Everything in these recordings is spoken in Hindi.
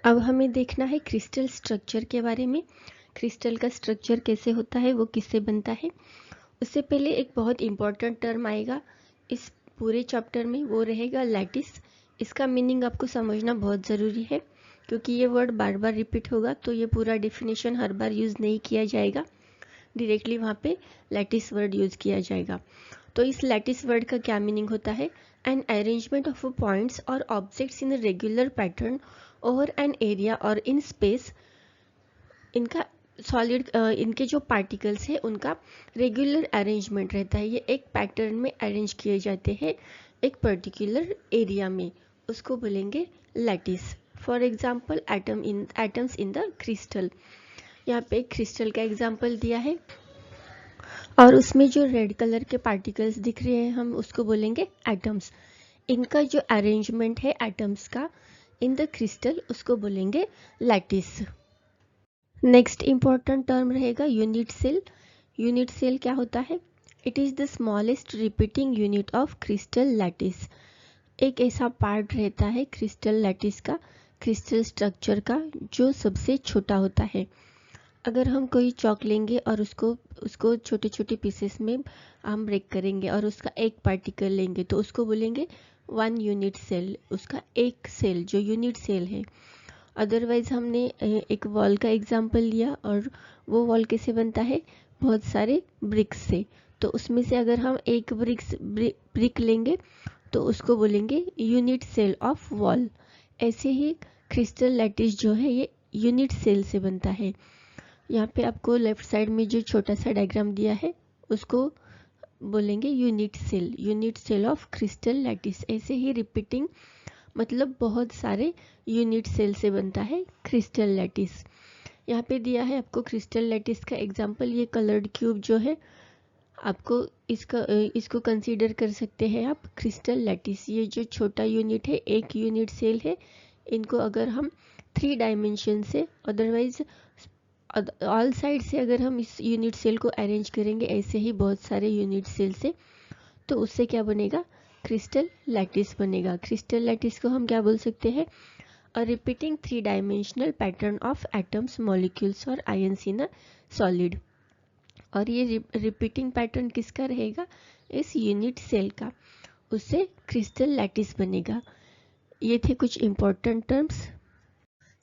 अब हमें देखना है क्रिस्टल स्ट्रक्चर के बारे में। क्रिस्टल का स्ट्रक्चर कैसे होता है, वो किससे बनता है। उससे पहले एक बहुत इंपॉर्टेंट टर्म आएगा इस पूरे चैप्टर में, वो रहेगा लैटिस। इसका मीनिंग आपको समझना बहुत ज़रूरी है क्योंकि ये वर्ड बार बार रिपीट होगा, तो ये पूरा डेफिनेशन हर बार यूज़ नहीं किया जाएगा, डायरेक्टली वहाँ पे लैटिस वर्ड यूज़ किया जाएगा। तो इस लैटिस वर्ड का क्या मीनिंग होता है, एन अरेंजमेंट ऑफ पॉइंट्स और objects in regular pattern over an area और इन स्पेस। इनका सॉलिड इनके जो पार्टिकल्स है उनका रेगुलर अरेंजमेंट रहता है, ये एक पैटर्न में अरेंज किए जाते हैं एक पर्टिकुलर एरिया में, उसको बोलेंगे lattice. For example atoms in the crystal. यहाँ पे एक क्रिस्टल का एग्जाम्पल दिया है और उसमें जो रेड कलर के पार्टिकल्स दिख रहे हैं हम उसको बोलेंगे एटम्स। इनका जो अरेंजमेंट है एटम्स का इन द क्रिस्टल उसको बोलेंगे लैटिस। नेक्स्ट इंपॉर्टेंट टर्म रहेगा यूनिट सेल। यूनिट सेल क्या होता है, it is the smallest repeating unit of crystal lattice. एक ऐसा पार्ट रहता है क्रिस्टल लैटिस का, क्रिस्टल स्ट्रक्चर का, जो सबसे छोटा होता है। अगर हम कोई चॉक लेंगे और उसको उसको छोटे छोटे पीसेस में हम ब्रेक करेंगे और उसका एक पार्टिकल लेंगे तो उसको बोलेंगे वन यूनिट सेल, उसका एक सेल जो यूनिट सेल है। अदरवाइज हमने एक वॉल का एग्जाम्पल लिया और वो वॉल कैसे बनता है, बहुत सारे ब्रिक्स से, तो उसमें से अगर हम एक ब्रिक लेंगे तो उसको बोलेंगे यूनिट सेल ऑफ वॉल। ऐसे ही क्रिस्टल लैटिस जो है ये यूनिट सेल से बनता है। यहाँ पे आपको लेफ्ट साइड में जो छोटा सा डायग्राम दिया है उसको बोलेंगे unit cell of crystal lattice. ऐसे ही रिपीटिंग मतलब बहुत सारे यूनिट सेल से बनता है क्रिस्टल लैटिस। यहाँ पे दिया है आपको क्रिस्टल लैटिस का एग्जांपल, ये कलर्ड क्यूब जो है आपको इसको कंसीडर कर सकते हैं आप क्रिस्टल लैटिस। ये जो छोटा यूनिट है, एक यूनिट सेल है, इनको अगर हम 3 डायमेंशन से अदरवाइज ऑल साइड से अगर हम इस यूनिट सेल को अरेंज करेंगे ऐसे ही बहुत सारे यूनिट सेल से, तो उससे क्या बनेगा, क्रिस्टल लैटिस बनेगा। क्रिस्टल लैटिस को हम क्या बोल सकते हैं, a repeating 3 dimensional pattern of atoms molecules और आयंस इन अ सॉलिड। और ये रिपीटिंग पैटर्न किसका रहेगा, इस यूनिट सेल का, उससे क्रिस्टल लैटिस बनेगा। ये थे कुछ important terms.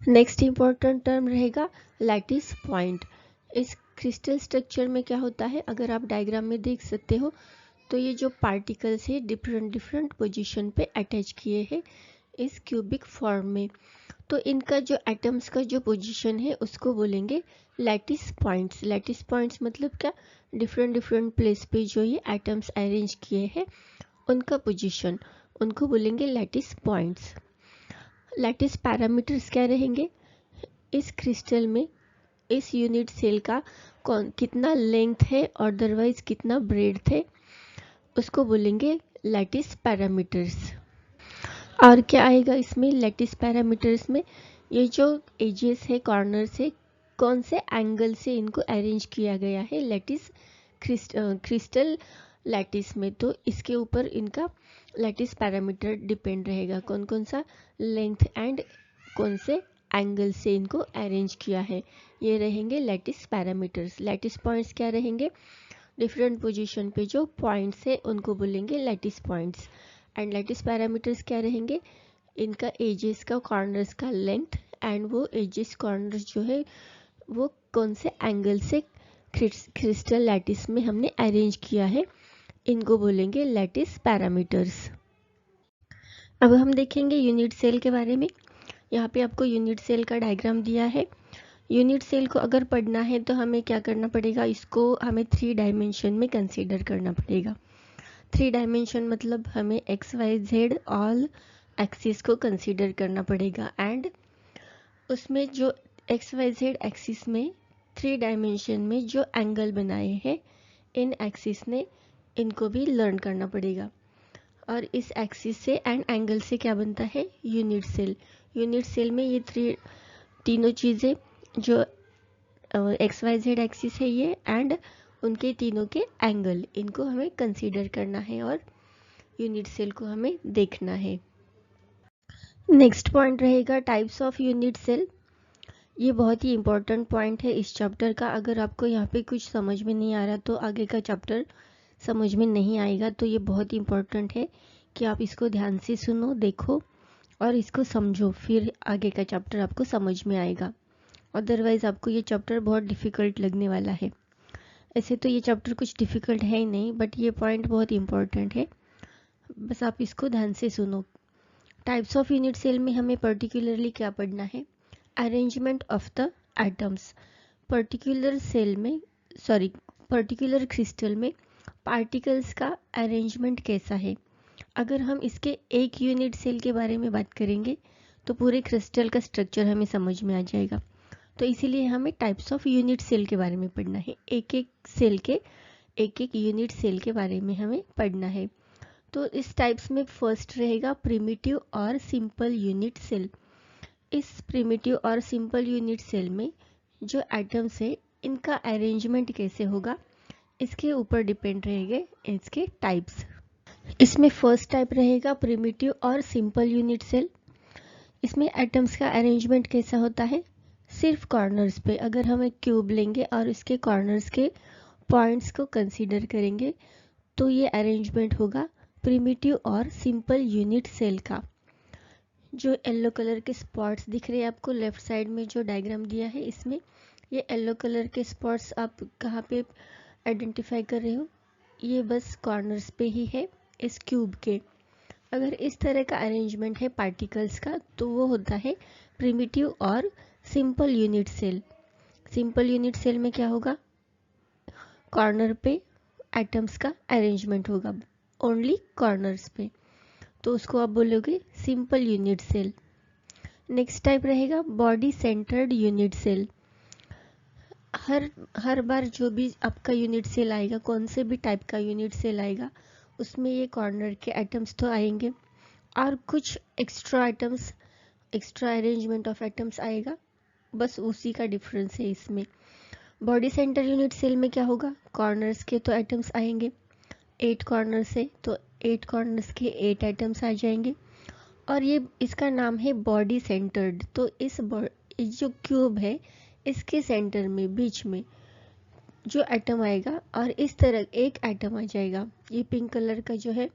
Next important term रहेगा लैटिस पॉइंट। इस क्रिस्टल स्ट्रक्चर में क्या होता है, अगर आप डायग्राम में देख सकते हो तो ये जो पार्टिकल्स है डिफरेंट डिफरेंट पोजीशन पे अटैच किए हैं इस क्यूबिक फॉर्म में, तो इनका जो एटम्स का जो पोजीशन है उसको बोलेंगे लैटिस पॉइंट्स। लैटिस पॉइंट्स मतलब क्या, डिफरेंट डिफरेंट प्लेस पे जो ये एटम्स अरेंज किए हैं उनका पोजीशन, उनको बोलेंगे लैटिस पॉइंट्स। लैटिस पैरामीटर्स क्या रहेंगे, इस क्रिस्टल में इस यूनिट सेल का कितना लेंथ है और अदरवाइज कितना ब्रेड्थ है, उसको बोलेंगे लैटिस पैरामीटर्स। और क्या आएगा इसमें लैटिस पैरामीटर्स में, ये जो एजेस है कॉर्नर्स है कौन से एंगल से इनको अरेंज किया गया है लैटिस क्रिस्टल लैटिस में, तो इसके ऊपर इनका लैटिस पैरामीटर डिपेंड रहेगा, कौन कौन सा लेंथ एंड कौन से एंगल से इनको अरेंज किया है, ये रहेंगे लैटिस पैरामीटर्स। लैटिस पॉइंट्स क्या रहेंगे, डिफरेंट पोजीशन पे जो पॉइंट्स है उनको बोलेंगे lattice points. And lattice parameters क्या रहेंगे, इनका एजेस का कॉर्नर्स का लेंथ एंड वो एजेस कॉर्नर्स जो है वो कौन से एंगल से क्रिस्टल लैटिस में हमने अरेंज किया है, इनको बोलेंगे लैटिस पैरामीटर्स। अब हम देखेंगे यूनिट सेल के बारे में। यहाँ पे आपको यूनिट सेल का डायग्राम दिया है। यूनिट सेल को अगर पढ़ना है तो हमें क्या करना पड़ेगा, इसको हमें 3 डायमेंशन में कंसीडर करना पड़ेगा। 3 डायमेंशन मतलब हमें X Y Z all axis को कंसीडर करना पड़ेगा एंड उसमें जो एक्स वाई जेड एक्सिस में 3 डायमेंशन में जो एंगल बनाए हैं इन एक्सिस ने इनको भी लर्न करना पड़ेगा। और इस एक्सिस से एंड एंगल से क्या बनता है, यूनिट सेल। यूनिट सेल में ये तीनों चीज़ें जो एक्स वाई जेड एक्सिस है ये एंड उनके तीनों के एंगल, इनको हमें कंसीडर करना है और यूनिट सेल को हमें देखना है। नेक्स्ट पॉइंट रहेगा टाइप्स ऑफ यूनिट सेल। ये बहुत ही इंपॉर्टेंट पॉइंट है इस चैप्टर का। अगर आपको यहाँ पे कुछ समझ में नहीं आ रहा तो आगे का चैप्टर समझ में नहीं आएगा। तो ये बहुत इंपॉर्टेंट है कि आप इसको ध्यान से सुनो, देखो और इसको समझो, फिर आगे का चैप्टर आपको समझ में आएगा। अदरवाइज आपको ये चैप्टर बहुत डिफ़िकल्ट लगने वाला है। ऐसे तो ये चैप्टर कुछ डिफ़िकल्ट है ही नहीं, बट ये पॉइंट बहुत इंपॉर्टेंट है, बस आप इसको ध्यान से सुनो। टाइप्स ऑफ यूनिट सेल में हमें पर्टिकुलरली क्या पढ़ना है? Arrangement of the atoms. Particular cell में पर्टिकुलर क्रिस्टल में पार्टिकल्स का अरेंजमेंट कैसा है। अगर हम इसके एक यूनिट सेल के बारे में बात करेंगे तो पूरे क्रिस्टल का स्ट्रक्चर हमें समझ में आ जाएगा। तो इसीलिए हमें टाइप्स ऑफ यूनिट सेल के बारे में पढ़ना है। एक एक यूनिट सेल के बारे में हमें पढ़ना है। तो इस टाइप्स में फर्स्ट रहेगा प्रिमिटिव और सिंपल यूनिट सेल। इस प्रिमिटिव और सिंपल यूनिट सेल में जो एटम्स है इनका अरेंजमेंट कैसे होगा, इसके ऊपर डिपेंड रहेंगे इसके टाइप्स। इसमें फर्स्ट टाइप रहेगा प्रिमिटिव और सिंपल यूनिट सेल। इसमें एटम्स का अरेंजमेंट कैसा होता है? सिर्फ कॉर्नर्स पे, अगर हम एक क्यूब लेंगे और इसके कॉर्नर्स के पॉइंट्स को कंसीडर करेंगे तो ये अरेंजमेंट होगा प्रिमिटिव और सिंपल यूनिट सेल का। जो येलो कलर के स्पॉट्स दिख रहे हैं आपको लेफ्ट साइड में जो डायग्राम दिया है, इसमें ये येलो कलर के स्पॉट्स आप कहाँ पे आइडेंटिफाई कर रहे हो? ये बस कॉर्नर्स पे ही है इस क्यूब के। अगर इस तरह का अरेंजमेंट है पार्टिकल्स का तो वो होता है प्रिमिटिव और simple unit cell. Simple unit cell में क्या होगा? कॉर्नर पे एटम्स का अरेंजमेंट होगा, ओनली कॉर्नर्स पे, तो उसको आप बोलोगे simple unit cell. Next type रहेगा बॉडी सेंटर्ड यूनिट सेल। हर बार जो भी आपका यूनिट सेल आएगा, कौन से भी टाइप का यूनिट सेल आएगा, उसमें ये कॉर्नर के एटम्स तो आएंगे और कुछ extra atoms, extra arrangement of atoms आएगा, बस उसी का डिफरेंस है इसमें। बॉडी सेंटर यूनिट सेल में क्या होगा? कॉर्नर्स के तो एटम्स आएंगे, 8 कॉर्नर से, तो 8 कॉर्नर्स के 8 एटम्स आ जाएंगे और ये इसका नाम है बॉडी सेंटर्ड। तो इस जो क्यूब है इसके सेंटर में बीच में जो एटम आएगा और इस तरह एक एटम आ जाएगा, ये पिंक कलर का जो है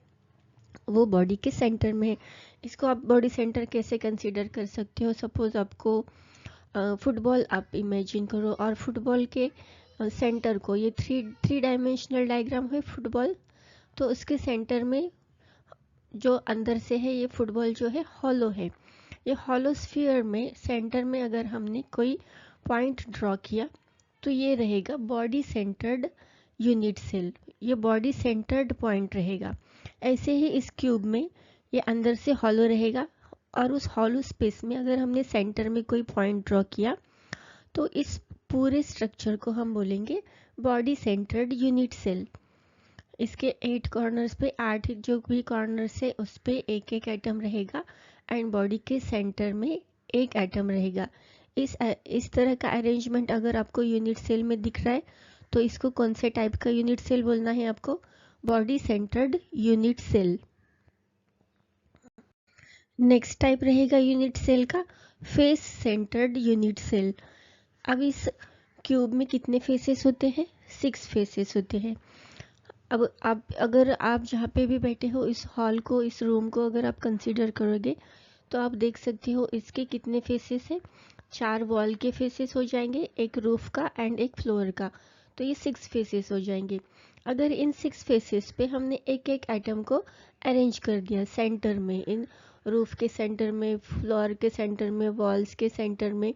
वो बॉडी के सेंटर में है। इसको आप बॉडी सेंटर कैसे कंसीडर कर सकते हो? सपोज आपको फुटबॉल आप इमेजिन करो और फुटबॉल के सेंटर को, ये थ्री डायमेंशनल डायग्राम है फुटबॉल, तो उसके सेंटर में जो अंदर से है ये फुटबॉल जो है हॉलो है। ये हॉलो स्फीयर में सेंटर में अगर हमने कोई पॉइंट ड्रॉ किया तो ये रहेगा बॉडी सेंटर्ड यूनिट सेल, ये बॉडी सेंटर्ड पॉइंट रहेगा। ऐसे ही इस क्यूब में ये अंदर से हॉलो रहेगा और उस हॉलो स्पेस में अगर हमने सेंटर में कोई पॉइंट ड्रॉ किया तो इस पूरे स्ट्रक्चर को हम बोलेंगे बॉडी सेंटर्ड यूनिट सेल। इसके 8 कॉर्नर्स पे 8 जो भी कॉर्नर्स है उस पे एक एक एटम रहेगा एंड बॉडी के सेंटर में एक एटम रहेगा। इस तरह का अरेंजमेंट अगर आपको यूनिट सेल में दिख रहा है तो इसको कौन से टाइप का यूनिट सेल बोलना है आपको? Body centred unit cell. Next type रहेगा यूनिट सेल का फेस सेंटर्ड यूनिट सेल। अब इस क्यूब में कितने फेसेस होते हैं? 6 फेसेस होते हैं। अब अगर आप जहाँ पे भी बैठे हो इस हॉल को, इस रूम को अगर आप कंसीडर करोगे तो आप देख सकते हो इसके कितने फेसेस हैं। 4 वॉल के फेसेस हो जाएंगे, एक रूफ का एंड एक फ्लोर का, तो ये 6 फेसेस हो जाएंगे। अगर इन 6 फेसेस पे हमने एक एक आइटम को अरेंज कर दिया सेंटर में, इन रूफ के सेंटर में, फ्लोर के सेंटर में, वॉल्स के सेंटर में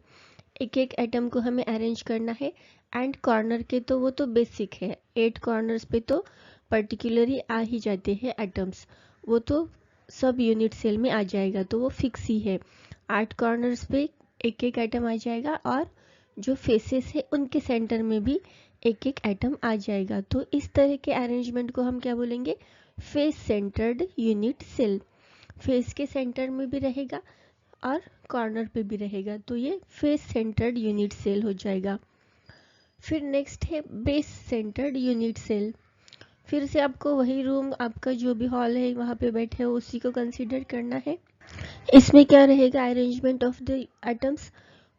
एक एक एटम को हमें अरेंज करना है एंड कॉर्नर के तो वो तो बेसिक है, 8 कॉर्नर्स पे तो पर्टिकुलरली आ ही जाते हैं एटम्स, वो तो सब यूनिट सेल में आ जाएगा, तो वो फिक्स ही है। 8 कॉर्नर्स पे एक एक एटम आ जाएगा और जो फेसेस है उनके सेंटर में भी एक एक एटम आ जाएगा। तो इस तरह के अरेंजमेंट को हम क्या बोलेंगे? Face centred unit cell. Face के सेंटर में भी रहेगा और कॉर्नर पे भी रहेगा, तो ये फेस सेंटर्ड यूनिट सेल हो जाएगा। फिर नेक्स्ट है बेस सेंटर्ड यूनिट सेल। फिर से आपको वही रूम, आपका जो भी हॉल है वहाँ पे बैठे हो उसी को कंसीडर करना है। इसमें क्या रहेगा, arrangement of the atoms,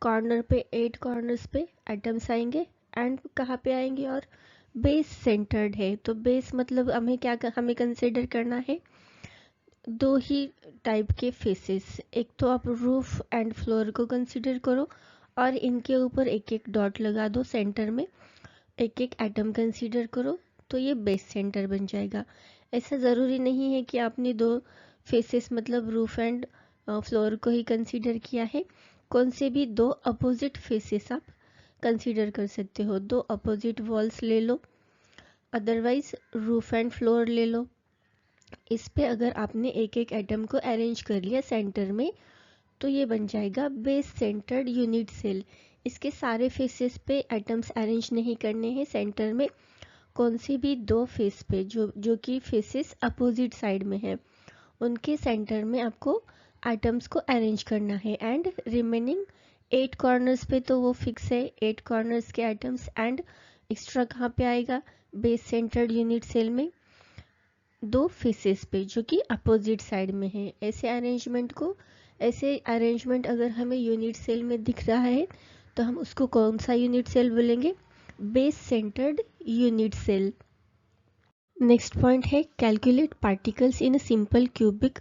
corner पे 8 कॉर्नर्स पे एटम्स आएंगे एंड कहाँ पे आएंगे, और बेस सेंटर्ड है। तो बेस मतलब हमें कंसिडर करना है दो ही टाइप के फेसेस। एक तो आप रूफ एंड फ्लोर को कंसिडर करो और इनके ऊपर एक एक डॉट लगा दो, सेंटर में एक एक एटम कंसीडर करो, तो ये बेस सेंटर बन जाएगा। ऐसा ज़रूरी नहीं है कि आपने दो फेसेस मतलब रूफ एंड फ्लोर को ही कंसीडर किया है, कौन से भी दो अपोजिट फेसेस आप कंसीडर कर सकते हो। दो अपोजिट वॉल्स ले लो, अदरवाइज रूफ एंड फ्लोर ले लो। इस पे अगर आपने एक एक एटम को अरेंज कर लिया सेंटर में, तो ये बन जाएगा बेस सेंटर्ड यूनिट सेल। इसके सारे फेसेस पे एटम्स अरेंज नहीं करने हैं सेंटर में, कौन सी भी दो फेस पे जो कि फेसेस अपोजिट साइड में है, उनके सेंटर में आपको एटम्स को अरेंज करना है। एंड रिमेनिंग 8 कॉर्नर्स पे तो वो फिक्स है, 8 कॉर्नर्स के एटम्स। एंड एक्स्ट्रा कहाँ पे आएगा, बेस सेंटर्ड यूनिट सेल में दो फेसेस पे जो कि अपोजिट साइड में है। ऐसे अरेंजमेंट अगर हमें यूनिट सेल में दिख रहा है तो हम उसको कौन सा यूनिट सेल बोलेंगे, base centred unit cell. Next point है calculate particles in a simple cubic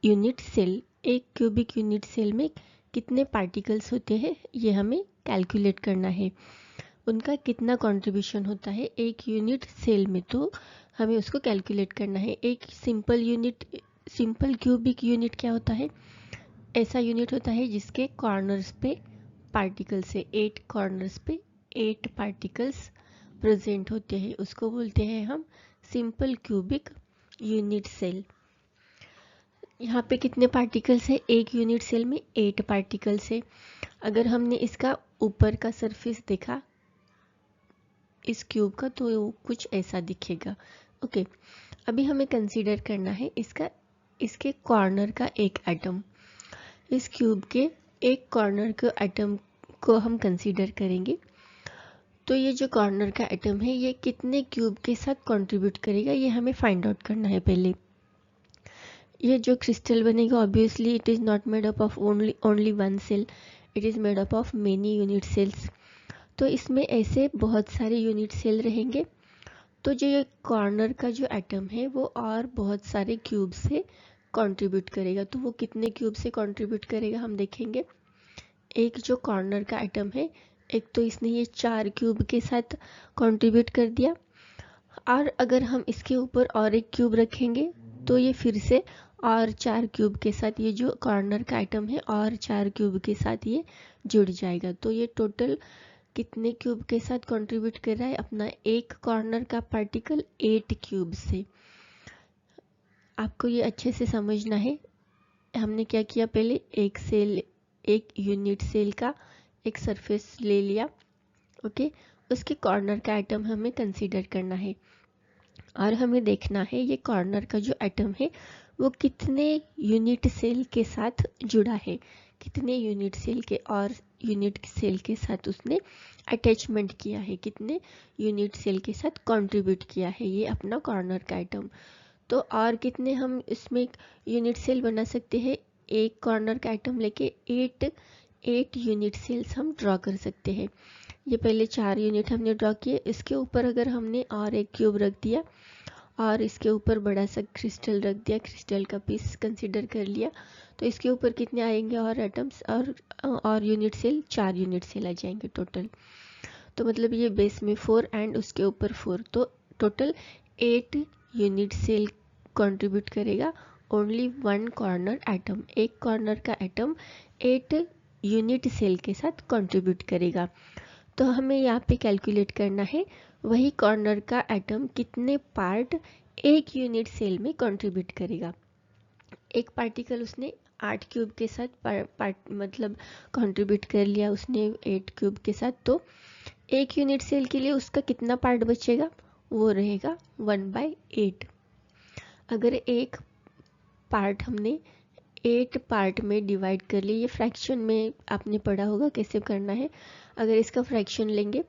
unit cell. एक क्यूबिक यूनिट सेल में कितने पार्टिकल्स होते हैं ये हमें कैलकुलेट करना है, उनका कितना कंट्रीब्यूशन होता है एक यूनिट सेल में, तो हमें उसको कैलकुलेट करना है। एक सिंपल क्यूबिक यूनिट क्या होता है, ऐसा यूनिट होता है जिसके कॉर्नर्स पे पार्टिकल्स है, 8 कॉर्नर्स पे 8 पार्टिकल्स प्रेजेंट होते हैं, उसको बोलते हैं हम सिंपल क्यूबिक यूनिट सेल। यहाँ पे कितने पार्टिकल्स है, एक यूनिट सेल में 8 पार्टिकल्स है। अगर हमने इसका ऊपर का सरफेस देखा इस क्यूब का तो कुछ ऐसा दिखेगा। ओके, अभी हमें कंसीडर करना है इसके कॉर्नर का एक एटम। इस क्यूब के एक कॉर्नर के एटम को हम कंसीडर करेंगे, तो ये जो कॉर्नर का एटम है ये कितने क्यूब के साथ कंट्रीब्यूट करेगा ये हमें फाइंड आउट करना है पहले। ये जो क्रिस्टल बनेगा obviously it is not made up of only one cell, it is made up of many unit cells. तो इसमें ऐसे बहुत सारे यूनिट सेल रहेंगे, तो जो ये कॉर्नर का जो एटम है वो और बहुत सारे क्यूब से कंट्रीब्यूट करेगा। तो वो कितने क्यूब से कंट्रीब्यूट करेगा हम देखेंगे। एक जो कॉर्नर का एटम है, एक तो इसने ये 4 क्यूब के साथ कंट्रीब्यूट कर दिया, और अगर हम इसके ऊपर और एक क्यूब रखेंगे तो ये फिर से और 4 क्यूब के साथ, ये जो कॉर्नर का आइटम है और 4 क्यूब के साथ ये जुड़ जाएगा। तो ये टोटल कितने क्यूब के साथ कंट्रीब्यूट कर रहा है, अपना एक कॉर्नर का पार्टिकल 8 क्यूब से। आपको ये अच्छे से समझना है। हमने क्या किया, पहले एक यूनिट सेल का एक सरफेस ले लिया, ओके, उसके कॉर्नर का एटम हमें कंसीडर करना है और हमें देखना है ये कॉर्नर का जो एटम है वो कितने यूनिट सेल के साथ जुड़ा है, कितने यूनिट सेल के और यूनिट सेल के साथ उसने अटैचमेंट किया है, कितने यूनिट सेल के साथ कंट्रीब्यूट किया है ये अपना कॉर्नर का एटम। तो और कितने हम इसमें यूनिट सेल बना सकते हैं, एक कॉर्नर का एटम लेके 8 यूनिट सेल्स हम ड्रॉ कर सकते हैं। ये पहले 4 यूनिट हमने ड्रॉ किए, इसके ऊपर अगर हमने और एक क्यूब रख दिया और इसके ऊपर बड़ा सा क्रिस्टल रख दिया, क्रिस्टल का पीस कंसीडर कर लिया, तो इसके ऊपर कितने आएंगे और एटम्स और यूनिट सेल, 4 यूनिट सेल आ जाएंगे टोटल। तो मतलब ये बेस में 4 एंड उसके ऊपर 4, तो टोटल 8 यूनिट सेल कंट्रीब्यूट करेगा ओनली वन कॉर्नर एटम। एक कॉर्नर का एटम 8 यूनिट सेल के साथ कंट्रीब्यूट करेगा। तो हमें यहाँ पे कैलकुलेट करना है वही कॉर्नर का एटम कितने पार्ट एक यूनिट सेल में कंट्रीब्यूट करेगा। एक पार्टिकल उसने 8 क्यूब के साथ पार्ट मतलब कंट्रीब्यूट कर लिया उसने 8 क्यूब के साथ, तो एक यूनिट सेल के लिए उसका कितना पार्ट बचेगा, वो रहेगा 1/8। अगर एक पार्ट हमने 8 पार्ट में डिवाइड कर लिए, ये फ्रैक्शन में आपने पढ़ा होगा कैसे करना है। अगर इसका फ्रैक्शन लेंगे,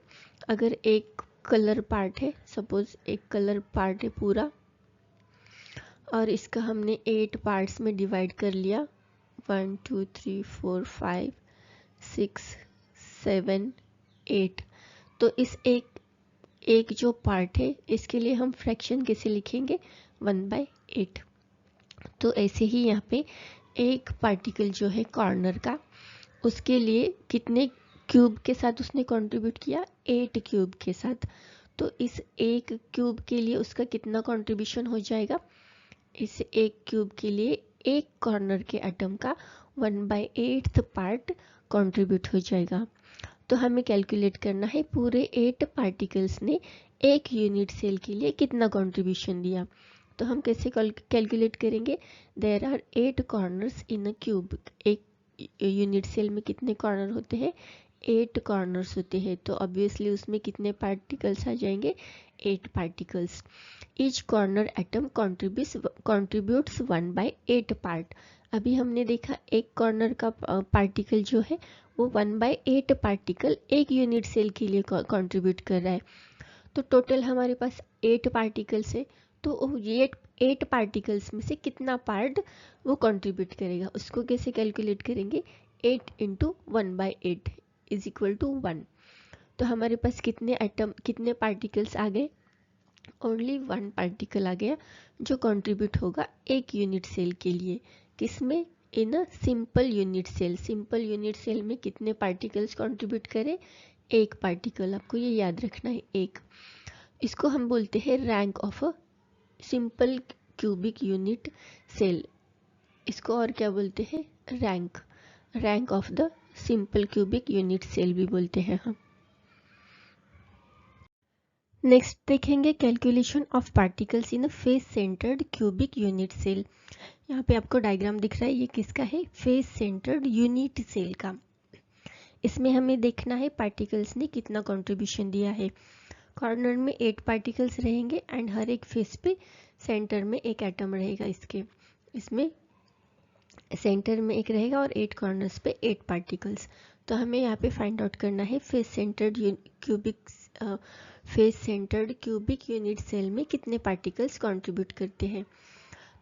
अगर एक कलर पार्ट है, सपोज एक कलर पार्ट है पूरा और इसका हमने 8 पार्ट्स में डिवाइड कर लिया, 1 2 3 4 5 6 7 8। तो इस एक जो पार्ट है इसके लिए हम फ्रैक्शन कैसे लिखेंगे, 1/8। तो ऐसे ही यहाँ पे एक पार्टिकल जो है कॉर्नर का, उसके लिए कितने क्यूब के साथ उसने कंट्रीब्यूट किया, 8 क्यूब के साथ। तो इस एक क्यूब के लिए उसका कितना कंट्रीब्यूशन हो जाएगा, इस एक क्यूब के लिए एक कॉर्नर के एटम का 1/8 पार्ट कंट्रीब्यूट हो जाएगा। तो हमें कैलकुलेट करना है पूरे 8 पार्टिकल्स ने एक यूनिट सेल के लिए कितना कंट्रीब्यूशन दिया। तो हम कैसे कैलकुलेट करेंगे, there are 8 corners in a cube. एक यूनिट सेल में कितने कॉर्नर होते हैं, 8 कॉर्नर्स होते हैं। तो ऑब्वियसली उसमें कितने पार्टिकल्स आ जाएंगे, 8 particles. Each corner atom contributes 1/8 part. अभी हमने देखा एक कॉर्नर का पार्टिकल जो है वो 1/8 पार्टिकल एक यूनिट सेल के लिए कंट्रीब्यूट कर रहा है। तो टोटल हमारे पास 8 पार्टिकल्स है, तो ये 8 पार्टिकल्स में से कितना पार्ट वो कंट्रीब्यूट करेगा, उसको कैसे कैलकुलेट करेंगे, 8 × 1/8 इज इक्वल टू 1। तो हमारे पास कितने पार्टिकल्स आ गए, ओनली 1 पार्टिकल आ गया जो कंट्रीब्यूट होगा एक यूनिट सेल के लिए। किसमें, in a simple unit cell. Simple unit cell में कितने पार्टिकल्स कंट्रीब्यूट करें, एक पार्टिकल। आपको ये याद रखना है, एक। इसको हम बोलते हैं rank of a simple cubic unit cell. इसको और क्या बोलते हैं, rank of the simple cubic unit cell भी बोलते हैं हम। नेक्स्ट देखेंगे calculation of particles in a face centred cubic unit cell. यहाँ पे आपको डायग्राम दिख रहा है, ये किसका है, फेस सेंटर्ड यूनिट सेल का। इसमें हमें देखना है पार्टिकल्स ने कितना कंट्रीब्यूशन दिया है। कॉर्नर में 8 पार्टिकल्स रहेंगे एंड हर एक फेस पे सेंटर में एक एटम रहेगा। इसमें सेंटर में एक रहेगा और 8 कॉर्नर्स पे 8 पार्टिकल्स। तो हमें यहाँ पे फाइंड आउट करना है face centred cubic unit cell में कितने पार्टिकल्स कंट्रीब्यूट करते हैं।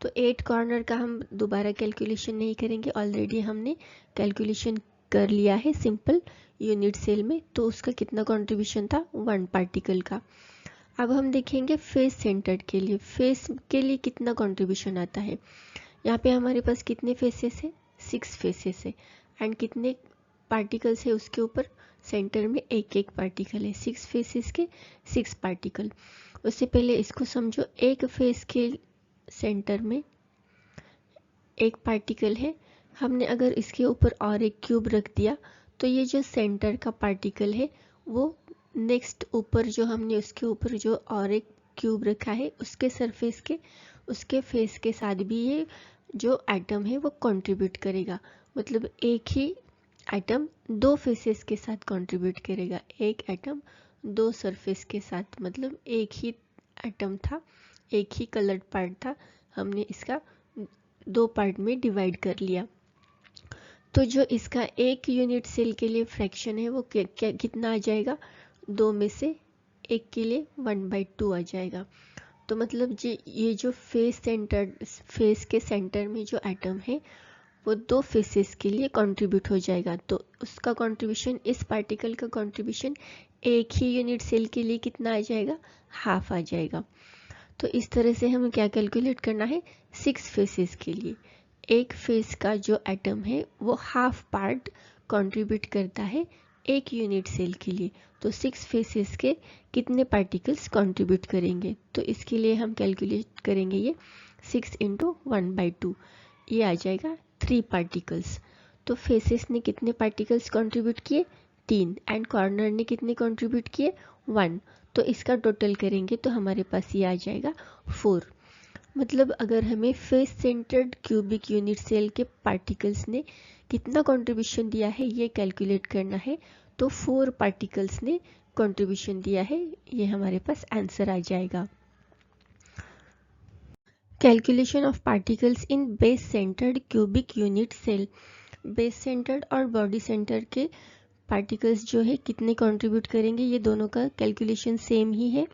तो 8 कॉर्नर का हम दोबारा कैलकुलेशन नहीं करेंगे, ऑलरेडी हमने कैलकुलेशन कर लिया है सिंपल यूनिट सेल में। तो उसका कितना कंट्रीब्यूशन था, 1 पार्टिकल का। अब हम देखेंगे फेस सेंटर्ड के लिए, फेस के लिए कितना कंट्रीब्यूशन आता है। यहाँ पे हमारे पास कितने फेसेस है, 6 फेसेस है एंड कितने पार्टिकल्स है उसके ऊपर, सेंटर में एक पार्टिकल है। 6 फेसेस के 6 पार्टिकल। उससे पहले इसको समझो, एक फेस के सेंटर में एक पार्टिकल है, हमने अगर इसके ऊपर और एक क्यूब रख दिया तो ये जो सेंटर का पार्टिकल है वो नेक्स्ट ऊपर जो हमने उसके ऊपर जो और एक क्यूब रखा है उसके सरफेस के उसके फेस के साथ भी ये जो एटम है वो कंट्रीब्यूट करेगा। मतलब एक ही एटम 2 फेसेस के साथ कंट्रीब्यूट करेगा। एक एटम 2 सरफेस के साथ, मतलब एक ही एटम था, एक ही कलर्ड पार्ट था, हमने इसका 2 पार्ट में डिवाइड कर लिया। तो जो इसका एक यूनिट सेल के लिए फ्रैक्शन है वो कितना आ जाएगा, 2 में से 1 के लिए 1/2 आ जाएगा। तो मतलब ये जो फेस के सेंटर में जो एटम है वो 2 फेसेस के लिए कंट्रीब्यूट हो जाएगा। तो उसका कंट्रीब्यूशन, इस पार्टिकल का कंट्रीब्यूशन एक ही यूनिट सेल के लिए कितना आ जाएगा, हाफ आ जाएगा। तो इस तरह से हमें क्या कैलकुलेट करना है, 6 फेसेस के लिए एक फेस का जो एटम है वो हाफ पार्ट कंट्रीब्यूट करता है एक यूनिट सेल के लिए। तो 6 फेसेस के कितने पार्टिकल्स कंट्रीब्यूट करेंगे, तो इसके लिए हम कैलकुलेट करेंगे ये 6 × 1/2, ये आ जाएगा 3 पार्टिकल्स। तो फेसेस ने कितने पार्टिकल्स कंट्रीब्यूट किए, 3 एंड कॉर्नर ने कितने कंट्रीब्यूट किए, 1। तो इसका टोटल करेंगे तो हमारे पास ये आ जाएगा 4। मतलब अगर हमें face centred cubic unit cell के पार्टिकल्स ने कितना कंट्रीब्यूशन दिया है ये कैलकुलेट करना है, तो 4 पार्टिकल्स ने कंट्रीब्यूशन दिया है, ये हमारे पास आंसर आ जाएगा। Calculation of particles in base centred cubic unit cell. Base centred और बॉडी सेंटर के पार्टिकल्स जो है कितने कंट्रीब्यूट करेंगे, ये दोनों का कैलकुलेशन सेम ही है।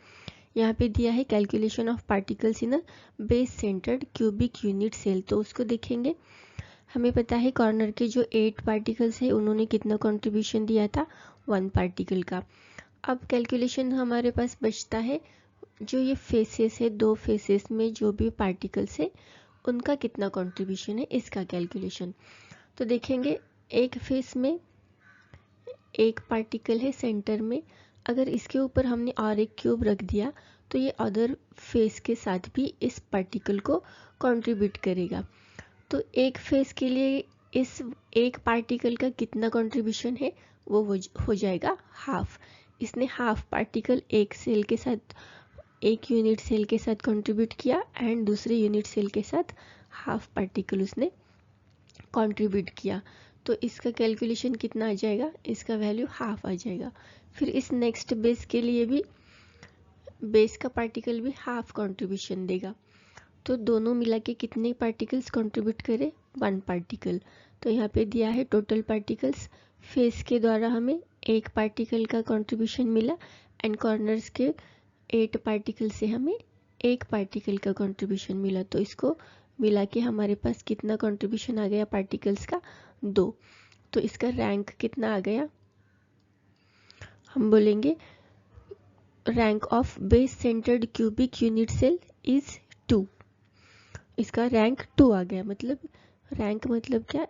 यहाँ पे दिया है calculation of particles in a base centred cubic unit cell, तो उसको देखेंगे। हमें पता है कॉर्नर के जो 8 पार्टिकल्स है उन्होंने कितना कंट्रीब्यूशन दिया था, 1 पार्टिकल का। अब कैलकुलेशन हमारे पास बचता है जो ये फेसेस है, 2 फेसेस में जो भी पार्टिकल्स है उनका कितना कंट्रीब्यूशन है, इसका कैलकुलेशन। तो देखेंगे एक फेस में एक पार्टिकल है सेंटर में, अगर इसके ऊपर हमने और एक क्यूब रख दिया तो ये अदर फेस के साथ भी इस पार्टिकल को कंट्रीब्यूट करेगा। तो एक फेस के लिए इस एक पार्टिकल का कितना कंट्रीब्यूशन है वो हो जाएगा हाफ। इसने हाफ पार्टिकल एक सेल के साथ, एक यूनिट सेल के साथ कंट्रीब्यूट किया एंड दूसरे यूनिट सेल के साथ हाफ पार्टिकल उसने कंट्रीब्यूट किया। तो इसका कैलकुलेशन कितना आ जाएगा, इसका वैल्यू हाफ आ जाएगा। फिर इस नेक्स्ट बेस के लिए भी बेस का पार्टिकल भी हाफ कंट्रीब्यूशन देगा। तो दोनों मिला के कितने पार्टिकल्स कंट्रीब्यूट करें, 1 पार्टिकल। तो यहाँ पे दिया है टोटल पार्टिकल्स, फेस के द्वारा हमें एक पार्टिकल का कंट्रीब्यूशन मिला एंड कॉर्नर्स के 8 पार्टिकल से हमें एक पार्टिकल का कंट्रीब्यूशन मिला। तो इसको मिला के हमारे पास कितना कंट्रीब्यूशन आ गया पार्टिकल्स का, 2। तो इसका रैंक कितना आ गया, हम बोलेंगे rank of base centred cubic unit cell is 2। इसका रैंक 2 आ गया। मतलब रैंक मतलब क्या,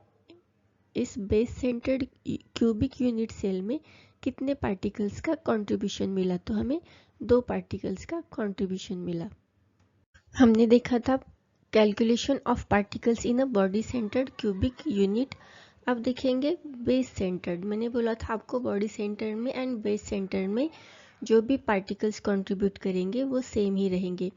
इस base centred cubic unit cell में कितने पार्टिकल्स का कंट्रीब्यूशन मिला, तो हमें 2 पार्टिकल्स का कंट्रीब्यूशन मिला। हमने देखा था calculation of particles in a body centred cubic unit. अब देखेंगे बेस सेंटर्ड। मैंने बोला था आपको बॉडी सेंटर में एंड बेस सेंटर में जो भी पार्टिकल्स कंट्रीब्यूट करेंगे वो सेम ही रहेंगे।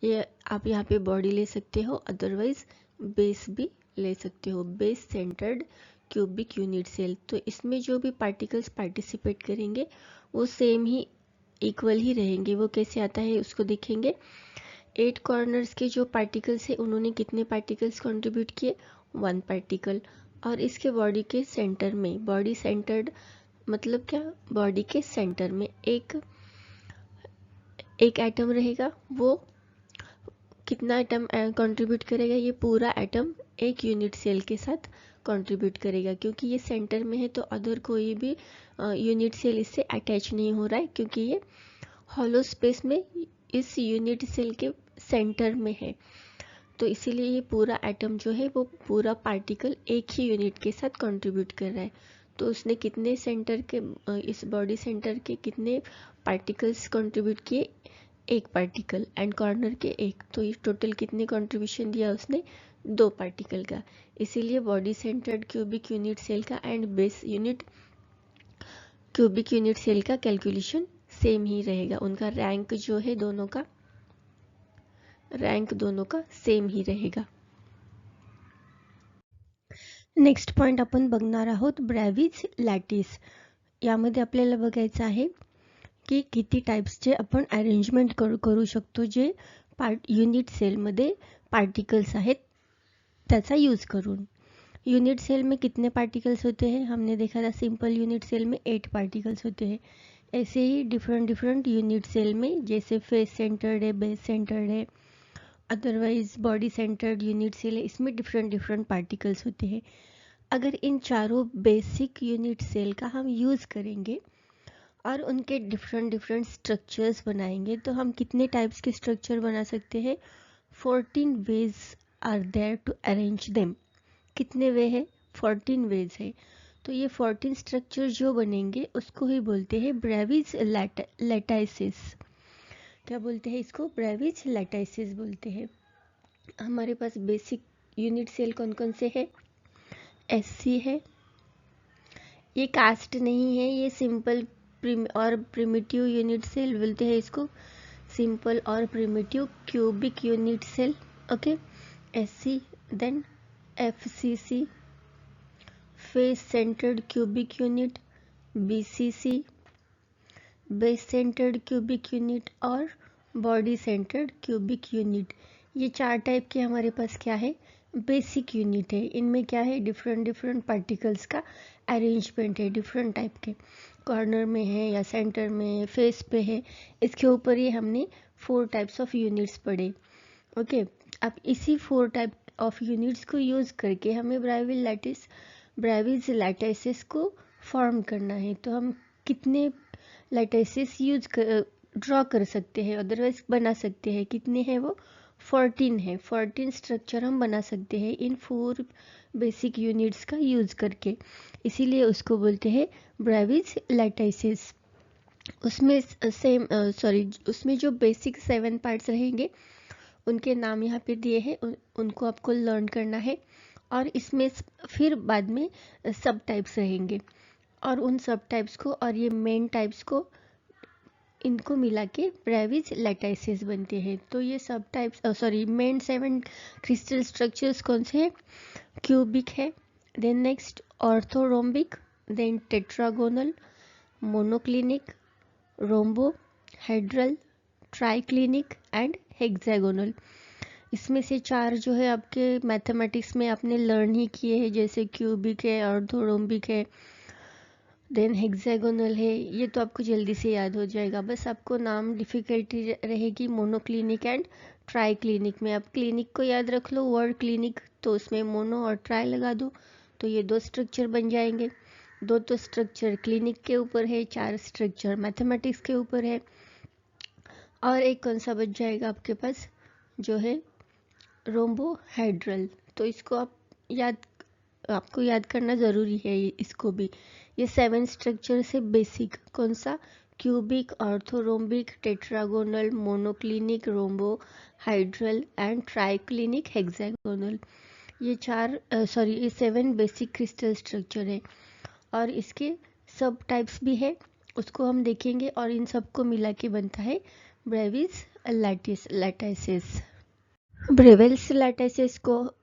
ये आप यहाँ पे बॉडी ले सकते हो, अदरवाइज बेस भी ले सकते हो, base centred cubic unit cell. तो इसमें जो भी पार्टिकल्स पार्टिसिपेट करेंगे वो सेम ही, इक्वल ही रहेंगे। वो कैसे आता है उसको देखेंगे। 8 कॉर्नर्स के जो पार्टिकल्स है उन्होंने कितने पार्टिकल्स कंट्रीब्यूट किए, 1 पार्टिकल। और इसके बॉडी के सेंटर में, बॉडी सेंटर्ड मतलब क्या, बॉडी के सेंटर में एक एटम रहेगा, वो कितना एटम कंट्रीब्यूट करेगा, ये पूरा एटम एक यूनिट सेल के साथ कंट्रीब्यूट करेगा। क्योंकि ये सेंटर में है तो अदर कोई भी यूनिट सेल इससे अटैच नहीं हो रहा है, क्योंकि ये हॉलो स्पेस में इस यूनिट सेल के सेंटर में है। तो इसीलिए ये पूरा एटम जो है वो पूरा पार्टिकल एक ही यूनिट के साथ कंट्रीब्यूट कर रहा है। तो उसने कितने सेंटर के, इस बॉडी सेंटर के कितने पार्टिकल्स कंट्रीब्यूट किए, एक पार्टिकल एंड कॉर्नर के एक। तो ये टोटल कितने कंट्रीब्यूशन दिया उसने, 2 पार्टिकल का। इसीलिए body centred cubic unit cell का and base unit cubic unit cell का कैलकुलेशन सेम ही रहेगा। उनका रैंक जो है दोनों का, रँक दोनों का सेम ही रहेगा। नेक्स्ट पॉइंट आपण बघणार आहोत ब्रॅव्हिज लॅटिस। यामध्ये आपल्याला बघायचं आहे की किती टाइप्सचे आपण अरेंजमेंट करू शकतो जे यूनिट सेलमध्ये पार्टिकल्स आहेत त्याचा यूज करून। यूनिट सेल में कितने पार्टिकल्स होते हैं, हमने देखा था सिंपल यूनिट सेल में 8 पार्टिकल्स होते हैं। ऐसे ही डिफरेंट यूनिट सेल में, जैसे फेस सेंटर्ड है, बेस सेंटर्ड है, otherwise body centred unit cell है, इसमें डिफरेंट पार्टिकल्स होते हैं। अगर इन चारों बेसिक यूनिट सेल का हम यूज़ करेंगे और उनके डिफरेंट स्ट्रक्चर्स बनाएंगे तो हम कितने टाइप्स के स्ट्रक्चर बना सकते हैं, 14 ways are there to arrange them. कितने वे हैं, 14 वेज है। तो ये 14 स्ट्रक्चर जो बनेंगे उसको ही बोलते हैं ब्रैविज लैटाइसिस। क्या बोलते हैं इसको, ब्रैविज लैटाइसिस बोलते हैं। हमारे पास बेसिक यूनिट सेल कौन कौन से हैं, एससी है, ये कास्ट नहीं है, ये सिंपल और प्रिमिटिव यूनिट सेल बोलते हैं इसको, सिंपल और primitive cubic unit cell. Okay, SC, then FCC, face centred cubic unit, BCC, base centred cubic unit और बॉडी सेंटर्ड क्यूबिक यूनिट। ये 4 टाइप के हमारे पास क्या है, बेसिक यूनिट है। इनमें क्या है, डिफरेंट पार्टिकल्स का अरेंजमेंट है, डिफरेंट टाइप के, कॉर्नर में है या सेंटर में, फेस पे है। इसके ऊपर ही हमने 4 टाइप्स ऑफ यूनिट्स पढ़े। ओके, अब इसी 4 टाइप ऑफ यूनिट्स को यूज़ करके हमें ब्राइविज लैटिसेस को फॉर्म करना है। तो हम कितने लैटिसेस ड्रॉ कर सकते हैं, अदरवाइज बना सकते हैं। कितने हैं वो? 14 है। 14 स्ट्रक्चर हम बना सकते हैं इन 4 बेसिक यूनिट्स का यूज़ करके, इसीलिए उसको बोलते हैं ब्राइविज लैटिसेस। उसमें जो बेसिक 7 पार्ट्स रहेंगे उनके नाम यहाँ पे दिए हैं, उनको आपको लर्न करना है। और इसमें फिर बाद में सब टाइप्स रहेंगे, और उन सब टाइप्स को और ये मेन टाइप्स को इनको मिला के ब्राइविज लैटिसेस बनते हैं। तो ये सब टाइप्स मेन 7 क्रिस्टल स्ट्रक्चर्स कौन से हैं? क्यूबिक है, then next orthorhombic, then tetragonal, monoclinic, rhombohedral, triclinic and hexagonal. इसमें से 4 जो है आपके मैथमेटिक्स में आपने लर्न ही किए हैं, जैसे क्यूबिक है, ऑर्थोरोम्बिक है, देन हेक्सागोनल है। ये तो आपको जल्दी से याद हो जाएगा, बस आपको नाम डिफ़िकल्टी रहेगी मोनोक्लिनिक एंड ट्राइक्लिनिक में। आप क्लिनिक को याद रख लो, वर्ड क्लिनिक, तो उसमें मोनो और ट्राई लगा दो, तो ये 2 स्ट्रक्चर बन जाएंगे। 2 तो स्ट्रक्चर क्लिनिक के ऊपर है, 4 स्ट्रक्चर मैथमेटिक्स के ऊपर है, और एक कौन सा बच जाएगा आपके पास, जो है रोम्बोहेड्रल। तो इसको आपको याद करना ज़रूरी है इसको भी। ये 7 स्ट्रक्चर से बेसिक कौन सा? Cubic, orthorhombic, tetragonal, monoclinic, रोम्बोहाइड्रल and triclinic, hexagonal. ये 7 बेसिक क्रिस्टल स्ट्रक्चर है, और इसके सब टाइप्स भी है, उसको हम देखेंगे। और इन सबको मिला के बनता है ब्राइविज लैटिसेस। ब्राइविज लैटिसेस को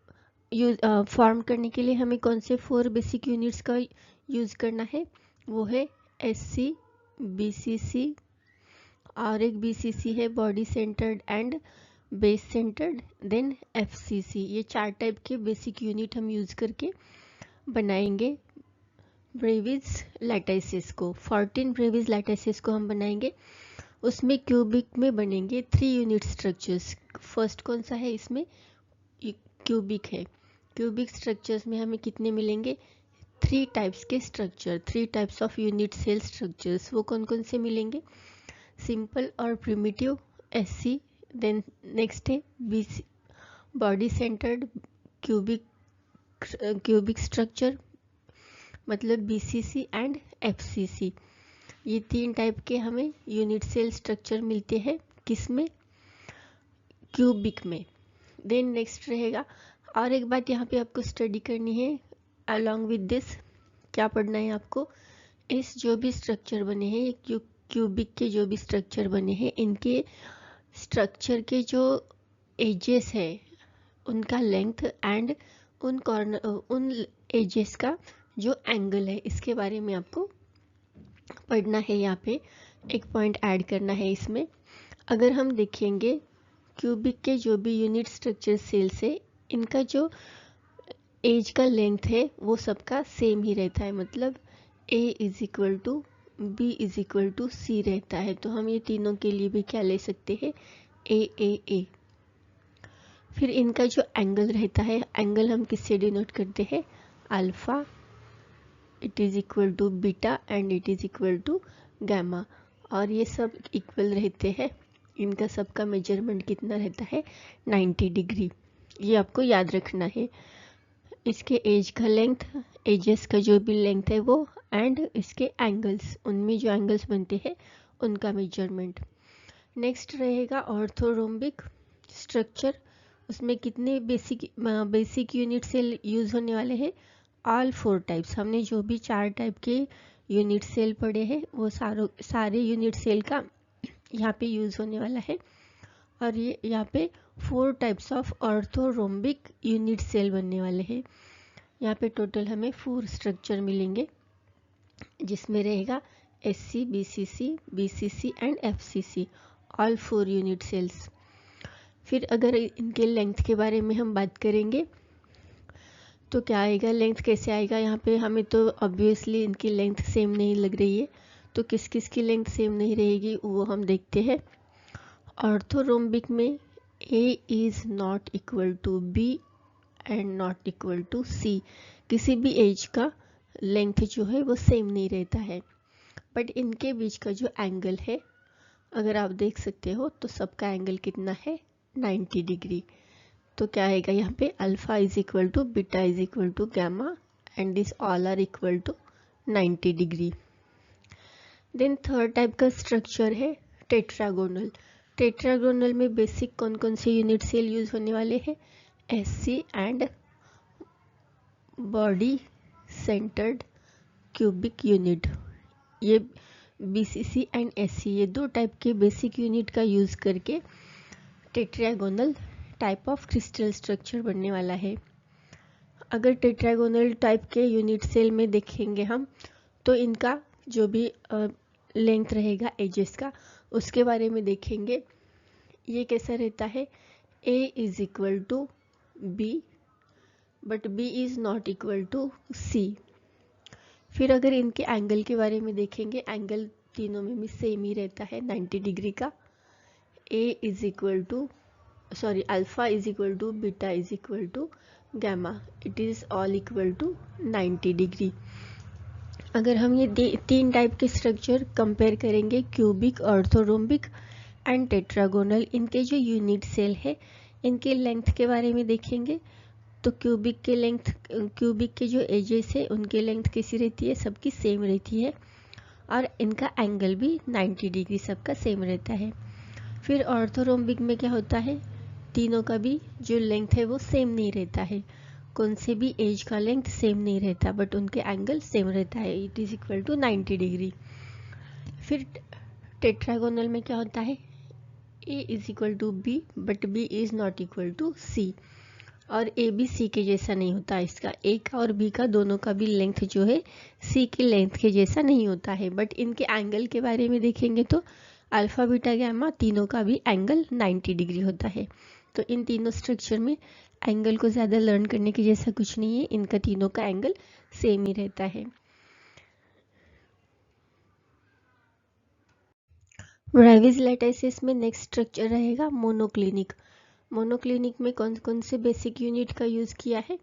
फॉर्म करने के लिए हमें कौन से 4 बेसिक यूनिट्स का यूज़ करना है? वो है SC, BCC, और एक BCC है body centred and base centred, then FCC। ये 4 टाइप के बेसिक यूनिट हम यूज़ करके बनाएंगे ब्राइविज लैटिसेस को। 14 ब्राइविज लैटिसेस को हम बनाएंगे। उसमें क्यूबिक में बनेंगे 3 यूनिट स्ट्रक्चर्स। फर्स्ट कौन सा है इसमें? क्यूबिक है। क्यूबिक स्ट्रक्चर्स में हमें कितने मिलेंगे? 3 टाइप्स के structure, 3 types of unit cell structures. वो कौन कौन से मिलेंगे? सिंपल और प्रिमिटिव SC, देन नेक्स्ट है BC body centred cubic structure, मतलब BCC एंड FCC। ये 3 टाइप के हमें यूनिट सेल स्ट्रक्चर मिलते हैं, किसमें? क्यूबिक में। देन नेक्स्ट रहेगा, और एक बात यहाँ पे आपको स्टडी करनी है अलॉन्ग विद दिस। क्या पढ़ना है आपको? इस जो भी स्ट्रक्चर बने हैं, क्यूबिक के जो भी स्ट्रक्चर बने हैं, इनके स्ट्रक्चर के जो एजेस है उनका लेंथ एंड उन एजेस का जो एंगल है, इसके बारे में आपको पढ़ना है। यहाँ पे एक पॉइंट ऐड करना है इसमें। अगर हम देखेंगे क्यूबिक के जो भी यूनिट स्ट्रक्चर सेल्स है, इनका जो एज का लेंथ है वो सबका सेम ही रहता है, मतलब A is equal to B is equal to C रहता है। तो हम ये तीनों के लिए भी क्या ले सकते हैं? A। फिर इनका जो एंगल रहता है, एंगल हम किससे डिनोट करते हैं? Alpha, it is equal to beta and it is equal to gamma. और ये सब इक्वल रहते हैं। इनका सबका मेजरमेंट कितना रहता है? 90 डिग्री। ये आपको याद रखना है। इसके एज का लेंथ, एजेस का जो भी लेंथ है वो, एंड इसके एंगल्स, उनमें जो एंगल्स बनते हैं उनका मेजरमेंट। नेक्स्ट रहेगा ऑर्थोरोम्बिक स्ट्रक्चर। उसमें कितने बेसिक यूनिट सेल यूज़ होने वाले हैं? All 4 types. हमने जो भी 4 टाइप के यूनिट सेल पढ़े हैं वो सारे यूनिट सेल का यहाँ पे यूज़ होने वाला है। और ये यहाँ पे 4 types of orthorhombic unit cell बनने वाले हैं। यहाँ पे टोटल हमें 4 स्ट्रक्चर मिलेंगे, जिसमें रहेगा SC, BCC, BCC and FCC, all 4 unit cells. फिर अगर इनके लेंथ के बारे में हम बात करेंगे तो क्या आएगा? लेंथ कैसे आएगा? यहाँ पे हमें तो ऑब्वियसली इनकी लेंथ सेम नहीं लग रही है, तो किस किस की लेंथ सेम नहीं रहेगी वो हम देखते हैं। ऑर्थोरोम्बिक में A is not equal to B and not equal to C. किसी भी एज का लेंथ जो है वो सेम नहीं रहता है, बट इनके बीच का जो एंगल है अगर आप देख सकते हो तो सबका एंगल कितना है 90 डिग्री। तो क्या आएगा यहाँ पे alpha is equal to beta is equal to gamma and this all are equal to 90 degree. Then third type का स्ट्रक्चर है टेट्रागोनल। टेट्रागोनल में बेसिक कौन कौन से यूनिट सेल यूज होने वाले हैं, SC and body centred cubic unit. ये बीसीसी एंड एससी ये दो टाइप के बेसिक यूनिट का यूज करके tetragonal type of crystal structure बनने वाला है। अगर टेट्रागोनल टाइप के यूनिट सेल में देखेंगे हम तो इनका जो भी लेंथ रहेगा एजेस का उसके बारे में देखेंगे। ये कैसा रहता है, A is equal to B but B is not equal to C। फिर अगर इनके एंगल के बारे में देखेंगे, एंगल तीनों में भी सेम ही रहता है 90 डिग्री का। A is equal to alpha is equal to beta is equal to gamma, it is all equal to 90 degree. अगर हम ये तीन टाइप के स्ट्रक्चर कंपेयर करेंगे, क्यूबिक, ऑर्थोरोम्बिक एंड टेट्रागोनल, इनके जो यूनिट सेल है इनके लेंथ के बारे में देखेंगे तो क्यूबिक के जो एजेस है उनकी लेंथ कैसी रहती है, सबकी सेम रहती है और इनका एंगल भी 90 डिग्री सबका सेम रहता है। फिर ऑर्थोरोम्बिक में क्या होता है, तीनों का भी जो लेंथ है वो सेम नहीं रहता है, कौन से भी एज का लेंथ सेम नहीं रहता बट उनके एंगल सेम रहता है, it is equal to 90 degree. फिर टेट्रागोनल में क्या होता है, A is equal to B but B is not equal to C, और A भी C के जैसा नहीं होता, इसका A का और B का दोनों का भी लेंथ जो है C की लेंथ के जैसा नहीं होता है। बट इनके एंगल के बारे में देखेंगे तो अल्फा बीटा गैमा तीनों का भी एंगल 90 डिग्री होता है। तो इन तीनों स्ट्रक्चर में एंगल को ज़्यादा लर्न करने की जैसा कुछ नहीं है, इनका तीनों का एंगल सेम ही रहता है। ब्राइविस लैटिसेस में नेक्स्ट स्ट्रक्चर रहेगा मोनोक्लिनिक। मोनोक्लिनिक में कौन कौन से बेसिक यूनिट का यूज़ किया है,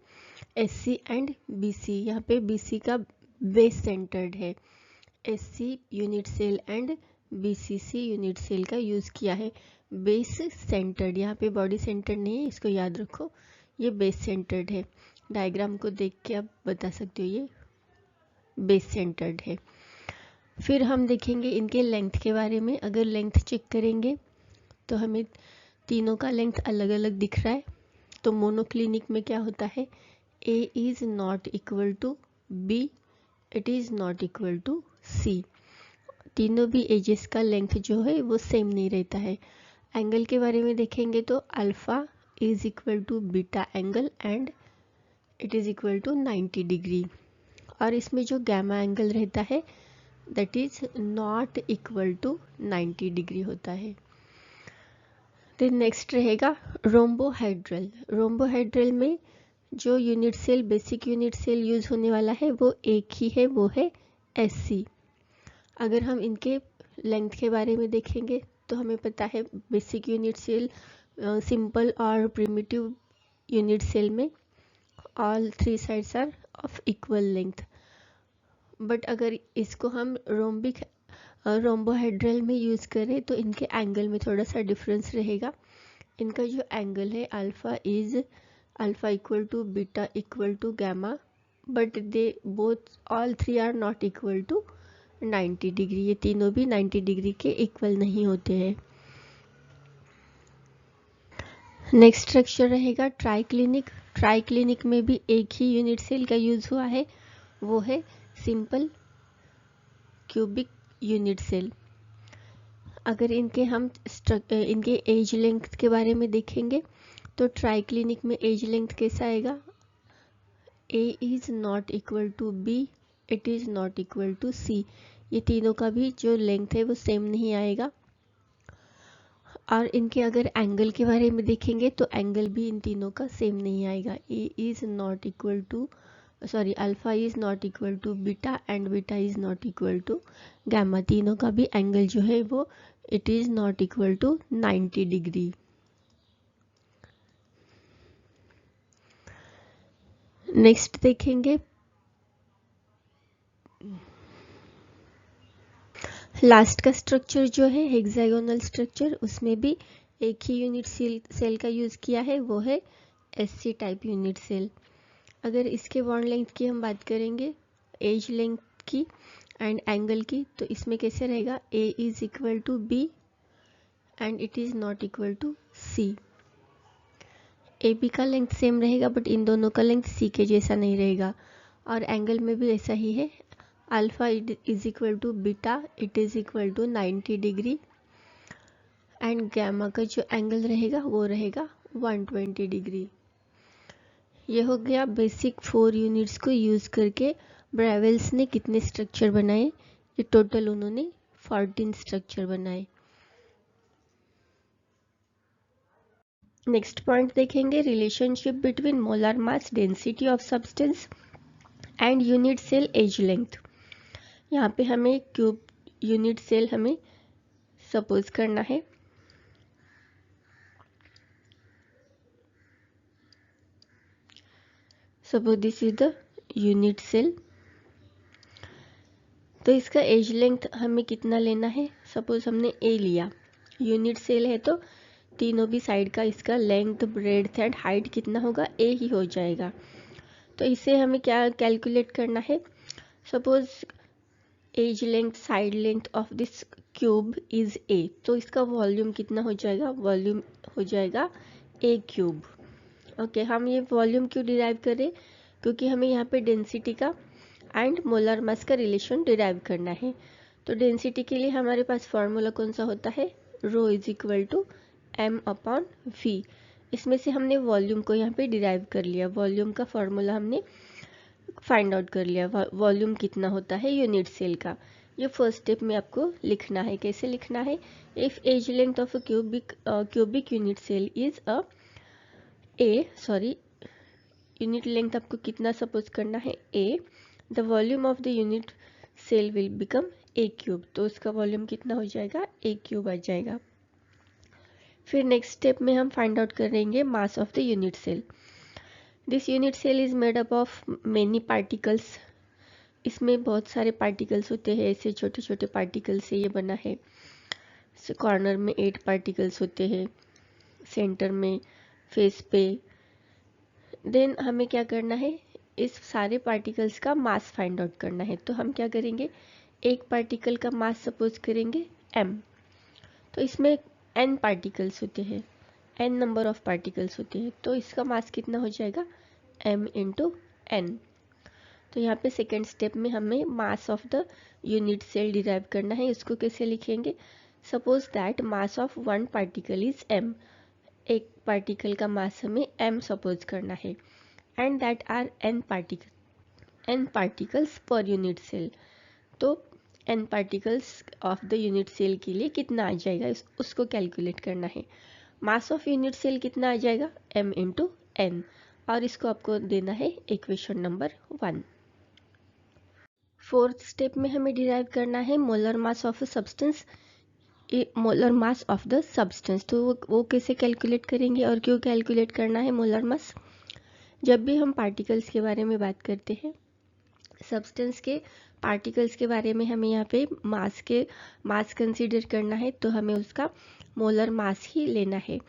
एससी एंड बीसी। यहाँ पे बीसी का बेस सेंटर्ड है, SC unit cell and BCC unit cell का यूज़ किया है। बेस सेंटर्ड, यहाँ पे बॉडी सेंटर्ड नहीं है, इसको याद रखो, ये बेस सेंटर्ड है। डायग्राम को देख के आप बता सकते हो ये बेस सेंटर्ड है। फिर हम देखेंगे इनके लेंथ के बारे में। अगर लेंथ चेक करेंगे तो हमें तीनों का लेंथ अलग अलग दिख रहा है। तो मोनोक्लिनिक में क्या होता है, A is not equal to B, it is not equal to C। तीनों भी एजेस का लेंथ जो है वो सेम नहीं रहता है। एंगल के बारे में देखेंगे तो alpha is equal to beta angle and it is equal to 90 degree, और इसमें जो गैमा एंगल रहता है that is not equal to 90 degree होता है। देन नेक्स्ट रहेगा रोम्बोहेड्रल। रोम्बोहेड्रल में जो unit cell basic unit cell use होने वाला है वो एक ही है, वो है SC। अगर हम इनके लेंथ के बारे में देखेंगे तो हमें पता है बेसिक यूनिट सेल सिंपल और प्रिमिटिव यूनिट सेल में all three sides are of equal length. But अगर इसको हम रोम्बोहेड्रल में यूज़ करें तो इनके एंगल में थोड़ा सा डिफरेंस रहेगा। इनका जो एंगल है alpha equal to beta equal to gamma, but they both all three are not equal to 90 degree. ये तीनों भी 90 डिग्री के इक्वल नहीं होते हैं। नेक्स्ट स्ट्रक्चर रहेगा ट्राइक्लिनिक। ट्राइक्लिनिक में भी एक ही यूनिट सेल का यूज हुआ है, वो है सिंपल क्यूबिक यूनिट सेल। अगर इनके एज लेंथ के बारे में देखेंगे तो ट्राइक्लिनिक में एज लेंथ कैसा आएगा, A is not equal to B, it is not equal to C। ये तीनों का भी जो लेंथ है वो सेम नहीं आएगा। और इनके अगर एंगल के बारे में देखेंगे तो एंगल भी इन तीनों का सेम नहीं आएगा। Alpha is not equal to beta and beta is not equal to gamma. तीनों का भी एंगल जो है वो it is not equal to 90 degree. Next देखेंगे लास्ट का स्ट्रक्चर जो है हेक्सागोनल स्ट्रक्चर, उसमें भी एक ही यूनिट सेल का यूज़ किया है, वो है एससी टाइप यूनिट सेल। अगर इसके बॉन्ड लेंथ की हम बात करेंगे, एज लेंथ की एंड एंगल की, तो इसमें कैसे रहेगा, A is equal to B and it is not equal to C. A B का लेंथ सेम रहेगा बट इन दोनों का लेंथ सी के जैसा नहीं रहेगा। और एंगल में भी ऐसा ही है, alpha is equal to beta, it is equal to 90 degree and gamma का जो एंगल रहेगा वो रहेगा 120 डिग्री। ये हो गया बेसिक 4 यूनिट्स को यूज़ करके ब्रावेल्स ने कितने स्ट्रक्चर बनाए। ये टोटल उन्होंने 14 स्ट्रक्चर बनाए। नेक्स्ट पॉइंट देखेंगे, relationship between molar mass density of substance and unit cell edge length. यहाँ पे हमें क्यूब यूनिट सेल हमें सपोज करना है। Suppose this is the unit cell, तो इसका एज लेंथ हमें कितना लेना है। सपोज हमने ए लिया, यूनिट सेल है तो तीनों भी साइड का इसका लेंथ ब्रेड्थ एंड हाइट कितना होगा, ए ही हो जाएगा। तो इसे हमें क्या कैलकुलेट करना है। Suppose edge length side length of this cube is a, तो इसका वॉल्यूम कितना हो जाएगा, वॉल्यूम हो जाएगा ए क्यूब। ओके, हम ये वॉल्यूम क्यों डिराइव करें, क्योंकि हमें यहाँ पे डेंसिटी का एंड मोलर मास का रिलेशन डिराइव करना है। तो डेंसिटी के लिए हमारे पास फॉर्मूला कौन सा होता है, rho is equal to M upon V. इसमें से हमने वॉल्यूम को यहाँ पे डिराइव कर लिया, वॉल्यूम का फॉर्मूला हमने फाइंड आउट कर लिया, वॉल्यूम कितना होता है यूनिट सेल का। ये फर्स्ट स्टेप में आपको लिखना है। कैसे लिखना है, if edge length of a cubic unit cell is a unit length आपको कितना सपोज करना है, a, the volume of the unit cell will become a cube, तो उसका वॉल्यूम कितना हो जाएगा, ए क्यूब आ जाएगा। फिर नेक्स्ट स्टेप में हम फाइंड आउट करेंगे mass of the unit cell. This unit cell is made up of many particles. इसमें बहुत सारे पार्टिकल्स होते हैं, ऐसे छोटे छोटे पार्टिकल से ये बना है। कॉर्नर में 8 पार्टिकल्स होते हैं, सेंटर में, फेस पे। देन हमें क्या करना है, इस सारे पार्टिकल्स का मास फाइंड आउट करना है। तो हम क्या करेंगे, एक पार्टिकल का मास सपोज करेंगे m, तो इसमें n पार्टिकल्स होते हैं, n नंबर ऑफ पार्टिकल्स होते हैं, तो इसका मास कितना हो जाएगा, m इंटू n। तो यहाँ पे सेकेंड स्टेप में हमें mass of the unit cell derive करना है। इसको कैसे लिखेंगे, suppose that mass of one particle is m, एक पार्टिकल का मास हमें m सपोज करना है, and that are n particles per unit cell. तो n particles of the unit cell के लिए कितना आ जाएगा, उसको कैलकुलेट करना है। मास ऑफ यूनिट सेल कितना आ जाएगा, m इंटू n, और इसको आपको देना है इक्वेशन नंबर 1। फोर्थ स्टेप में हमें डिराइव करना है molar mass of a substance, molar mass of the substance. तो वो कैसे कैलकुलेट करेंगे और क्यों कैलकुलेट करना है मोलर मास। जब भी हम पार्टिकल्स के बारे में बात करते हैं, सब्सटेंस के पार्टिकल्स के बारे में हमें यहाँ पे मास कंसीडर करना है, तो हमें उसका मोलर मास ही लेना है,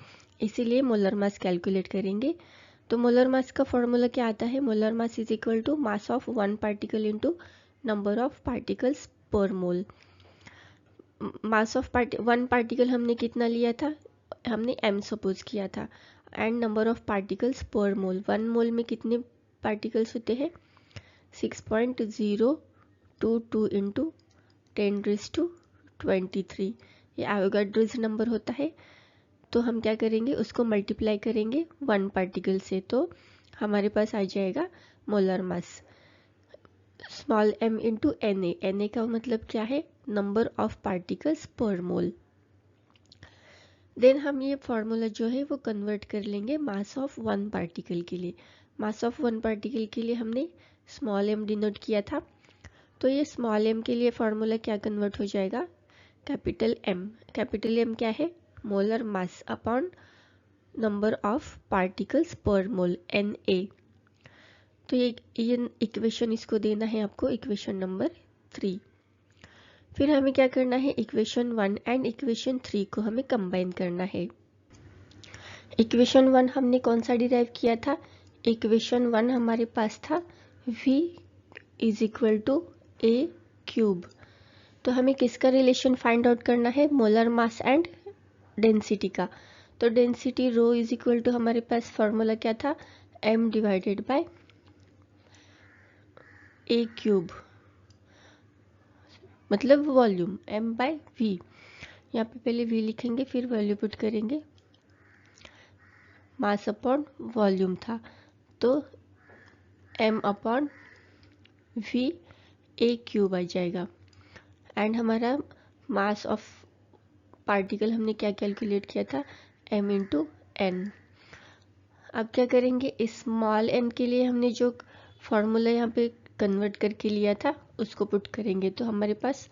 इसीलिए मोलर मास कैलकुलेट करेंगे। तो मोलर मास का फॉर्मूला क्या आता है, molar mass is equal to mass of one particle into number of particles per mole. Mass of one particle हमने कितना लिया था, हमने m सपोज किया था, and number of particles per मोल, 1 मोल में कितने पार्टिकल्स होते हैं, 6.022 इंटू 10⁻23, ये एवोगाड्रोस नंबर होता है। तो हम क्या करेंगे, उसको मल्टीप्लाई करेंगे 1 पार्टिकल से, तो हमारे पास आ जाएगा molar mass small m into Na का मतलब क्या है, number of particles per mole. Then हम ये फॉर्मूला जो है वो कन्वर्ट कर लेंगे मास ऑफ वन पार्टिकल के लिए। मास ऑफ वन पार्टिकल के लिए हमने स्मॉल m डिनोट किया था, तो ये स्मॉल m के लिए फॉर्मूला क्या कन्वर्ट हो जाएगा, कैपिटल M। कैपिटल M क्या है, molar mass upon number of particles per mole Na। तो ये इक्वेशन इसको देना है आपको, इक्वेशन नंबर 3। फिर हमें क्या करना है, इक्वेशन 1 एंड इक्वेशन 3 को हमें कंबाइन करना है। इक्वेशन 1 हमने कौन सा डिराइव किया था, इक्वेशन 1 हमारे पास था v is equal to a cube. तो हमें किसका रिलेशन फाइंड आउट करना है, मोलर मास एंड डेंसिटी का। तो density rho is equal to हमारे पास फॉर्मूला क्या था, m divided by a cube, मतलब वॉल्यूम m बाय v। यहाँ पे पहले v लिखेंगे फिर वैल्यू पुट करेंगे, मास अपॉन वॉल्यूम था, तो m upon v a cube आ जाएगा। एंड हमारा मास ऑफ पार्टिकल हमने क्या कैलकुलेट किया था, m इंटू n। अब क्या करेंगे, स्मॉल n के लिए हमने जो फॉर्मूला यहाँ पे कन्वर्ट करके लिया था उसको पुट करेंगे, तो हमारे पास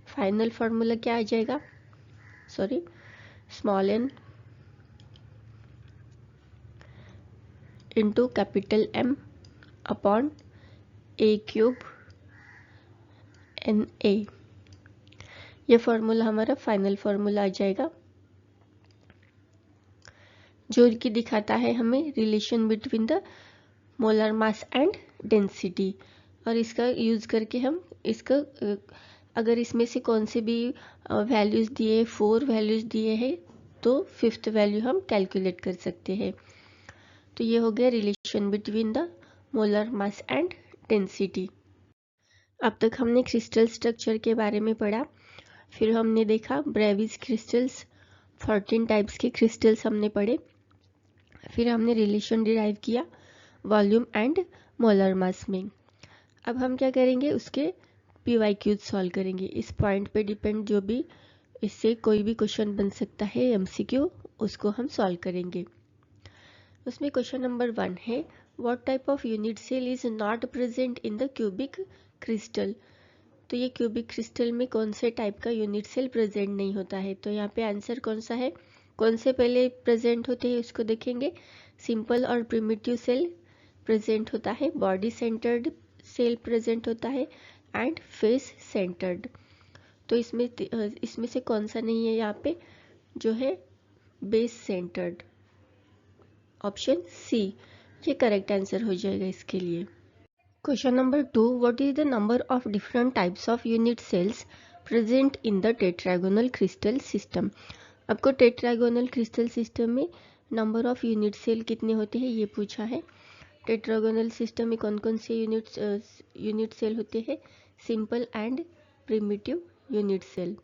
फाइनल फार्मूला क्या आ जाएगा, sorry, small n into capital M upon a cube N A. ये फार्मूला हमारा फाइनल फार्मूला आ जाएगा, जो कि दिखाता है हमें relation between the molar mass and density. और इसका यूज़ करके हम इसका अगर इसमें से कौन से भी वैल्यूज़ दिए, 4 वैल्यूज़ दिए हैं, तो 5th वैल्यू हम कैलकुलेट कर सकते हैं। तो ये हो गया relation between the molar mass and density. अब तक हमने क्रिस्टल स्ट्रक्चर के बारे में पढ़ा, फिर हमने देखा ब्रेविस क्रिस्टल्स, 14 टाइप्स के क्रिस्टल्स हमने पढ़े, फिर हमने रिलेशन डिराइव किया वॉल्यूम एंड मोलर मास में। अब हम क्या करेंगे, उसके PYQs सॉल्व करेंगे। इस पॉइंट पे डिपेंड जो भी इससे कोई भी क्वेश्चन बन सकता है MCQ, उसको हम सॉल्व करेंगे। उसमें क्वेश्चन नंबर 1 है, what type of unit cell is not present in the cubic crystal. तो ये क्यूबिक क्रिस्टल में कौन से टाइप का यूनिट सेल प्रेजेंट नहीं होता है, तो यहाँ पे आंसर कौन सा है, कौन से पहले प्रेजेंट होते हैं उसको देखेंगे। सिंपल और प्रिमिटिव सेल प्रेजेंट होता है, बॉडी सेंटर्ड सेल प्रेजेंट होता है, एंड फेस सेंटर्ड। तो इसमें से कौन सा नहीं है यहाँ पे, जो है बेस सेंटर्ड, ऑप्शन सी, ये करेक्ट आंसर हो जाएगा इसके लिए। Question number 2, what is the number of different types of unit cells present in the tetragonal crystal system. आपको टेट्रागोनल क्रिस्टल सिस्टम में नंबर ऑफ यूनिट सेल कितने होते हैं ये पूछा है। टेट्रागोनल सिस्टम में कौन कौन से यूनिट सेल होते हैं, simple and primitive unit cell.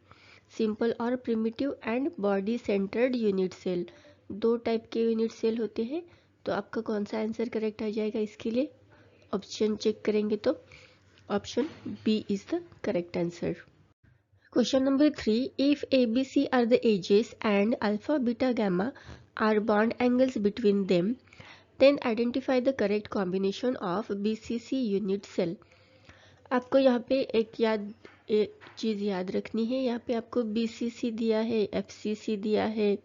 Simple और primitive and body centred unit cell, 2 type के यूनिट सेल होते हैं। तो आपका कौन सा आंसर करेक्ट आ जाएगा इसके लिए, ऑप्शन चेक करेंगे तो option B is the correct answer. Question number 3, if ABC are the edges and alpha beta gamma are bond angles between them, then identify the correct combination of BCC unit cell. आपको यहाँ पे एक चीज़ याद रखनी है, यहाँ पे आपको BCC दिया है, FCC दिया है,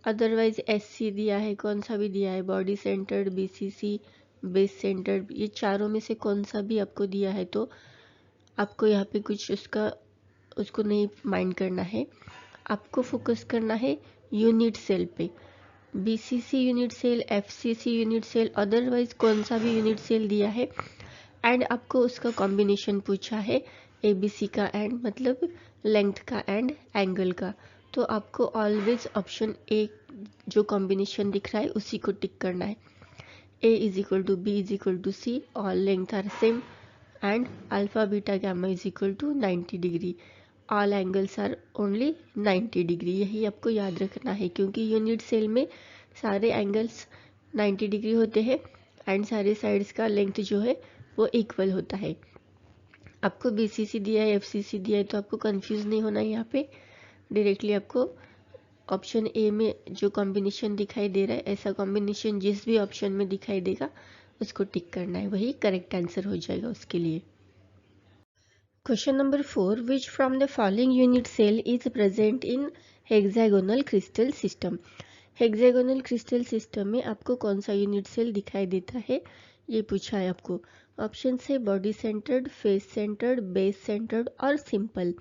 अदरवाइज SC दिया है, कौन सा भी दिया है, body centred, BCC, base centred, ये चारों में से कौन सा भी आपको दिया है, तो आपको यहाँ पे कुछ उसको नहीं माइंड करना है, आपको फोकस करना है यूनिट सेल पे। BCC unit cell, FCC unit cell, otherwise कौन सा भी यूनिट सेल दिया है, एंड आपको उसका कॉम्बिनेशन पूछा है ABC का एंड मतलब लेंथ का एंड एंगल का, तो आपको ऑलवेज ऑप्शन ए जो कॉम्बिनेशन दिख रहा है उसी को टिक करना है। A is equal to B is equal to C, all length are same, and alpha beta gamma is equal to 90 degree, all angles are only 90 degree। यही आपको याद रखना है, क्योंकि यूनिट सेल में सारे एंगल्स 90 डिग्री होते हैं एंड सारे साइड्स का लेंथ जो है वो इक्वल होता है। आपको BCC दिया है, FCC दिया है, तो आपको कंफ्यूज नहीं होना है, यहाँ पे डायरेक्टली आपको ऑप्शन ए में जो कॉम्बिनेशन दिखाई दे रहा है, ऐसा कॉम्बिनेशन जिस भी ऑप्शन में दिखाई देगा उसको टिक करना है, वही करेक्ट आंसर हो जाएगा उसके लिए। Question number 4, which from the following unit cell is present in hexagonal crystal system. Hexagonal crystal system में आपको कौन सा यूनिट सेल दिखाई देता है, ये पूछा है आपको। ऑप्शन है body centred, face centred, base centred और सिंपल।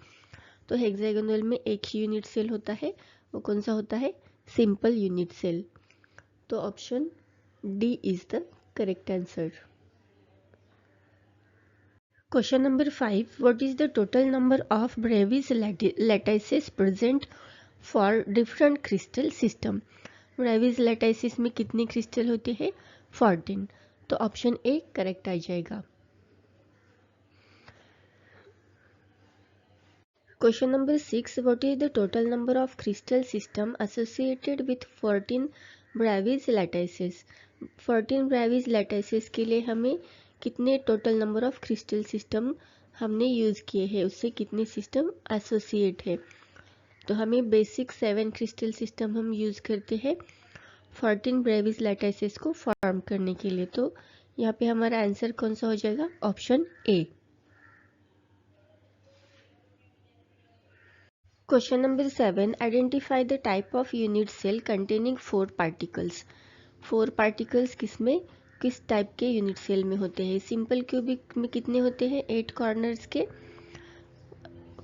तो हेक्सागोनल में एक ही यूनिट सेल होता है, वो कौन सा होता है? Simple unit cell. तो option D is the correct answer. Question number 5. What is the total number of Bravais lattices present for different crystal system? Bravais lattices में कितने क्रिस्टल होते हैं? 14। तो ऑप्शन ए करेक्ट आ जाएगा। Question number 6. What is the total number of crystal system associated with 14 Bravais lattices? 14 Bravais lattices के लिए हमें कितने total number of crystal system हमने यूज़ किए हैं, उससे कितने सिस्टम एसोसिएट है? तो हमें बेसिक 7 क्रिस्टल सिस्टम हम यूज़ करते हैं 14 ब्रेविस लैटिसेस को फॉर्म करने के लिए। तो यहाँ पे हमारा आंसर कौन सा हो जाएगा? Option A. Question number 7. Identify the type of unit cell containing 4 particles. 4 particles किस टाइप के यूनिट सेल में होते हैं? सिंपल क्यूबिक में कितने होते हैं? 8 कॉर्नर्स के।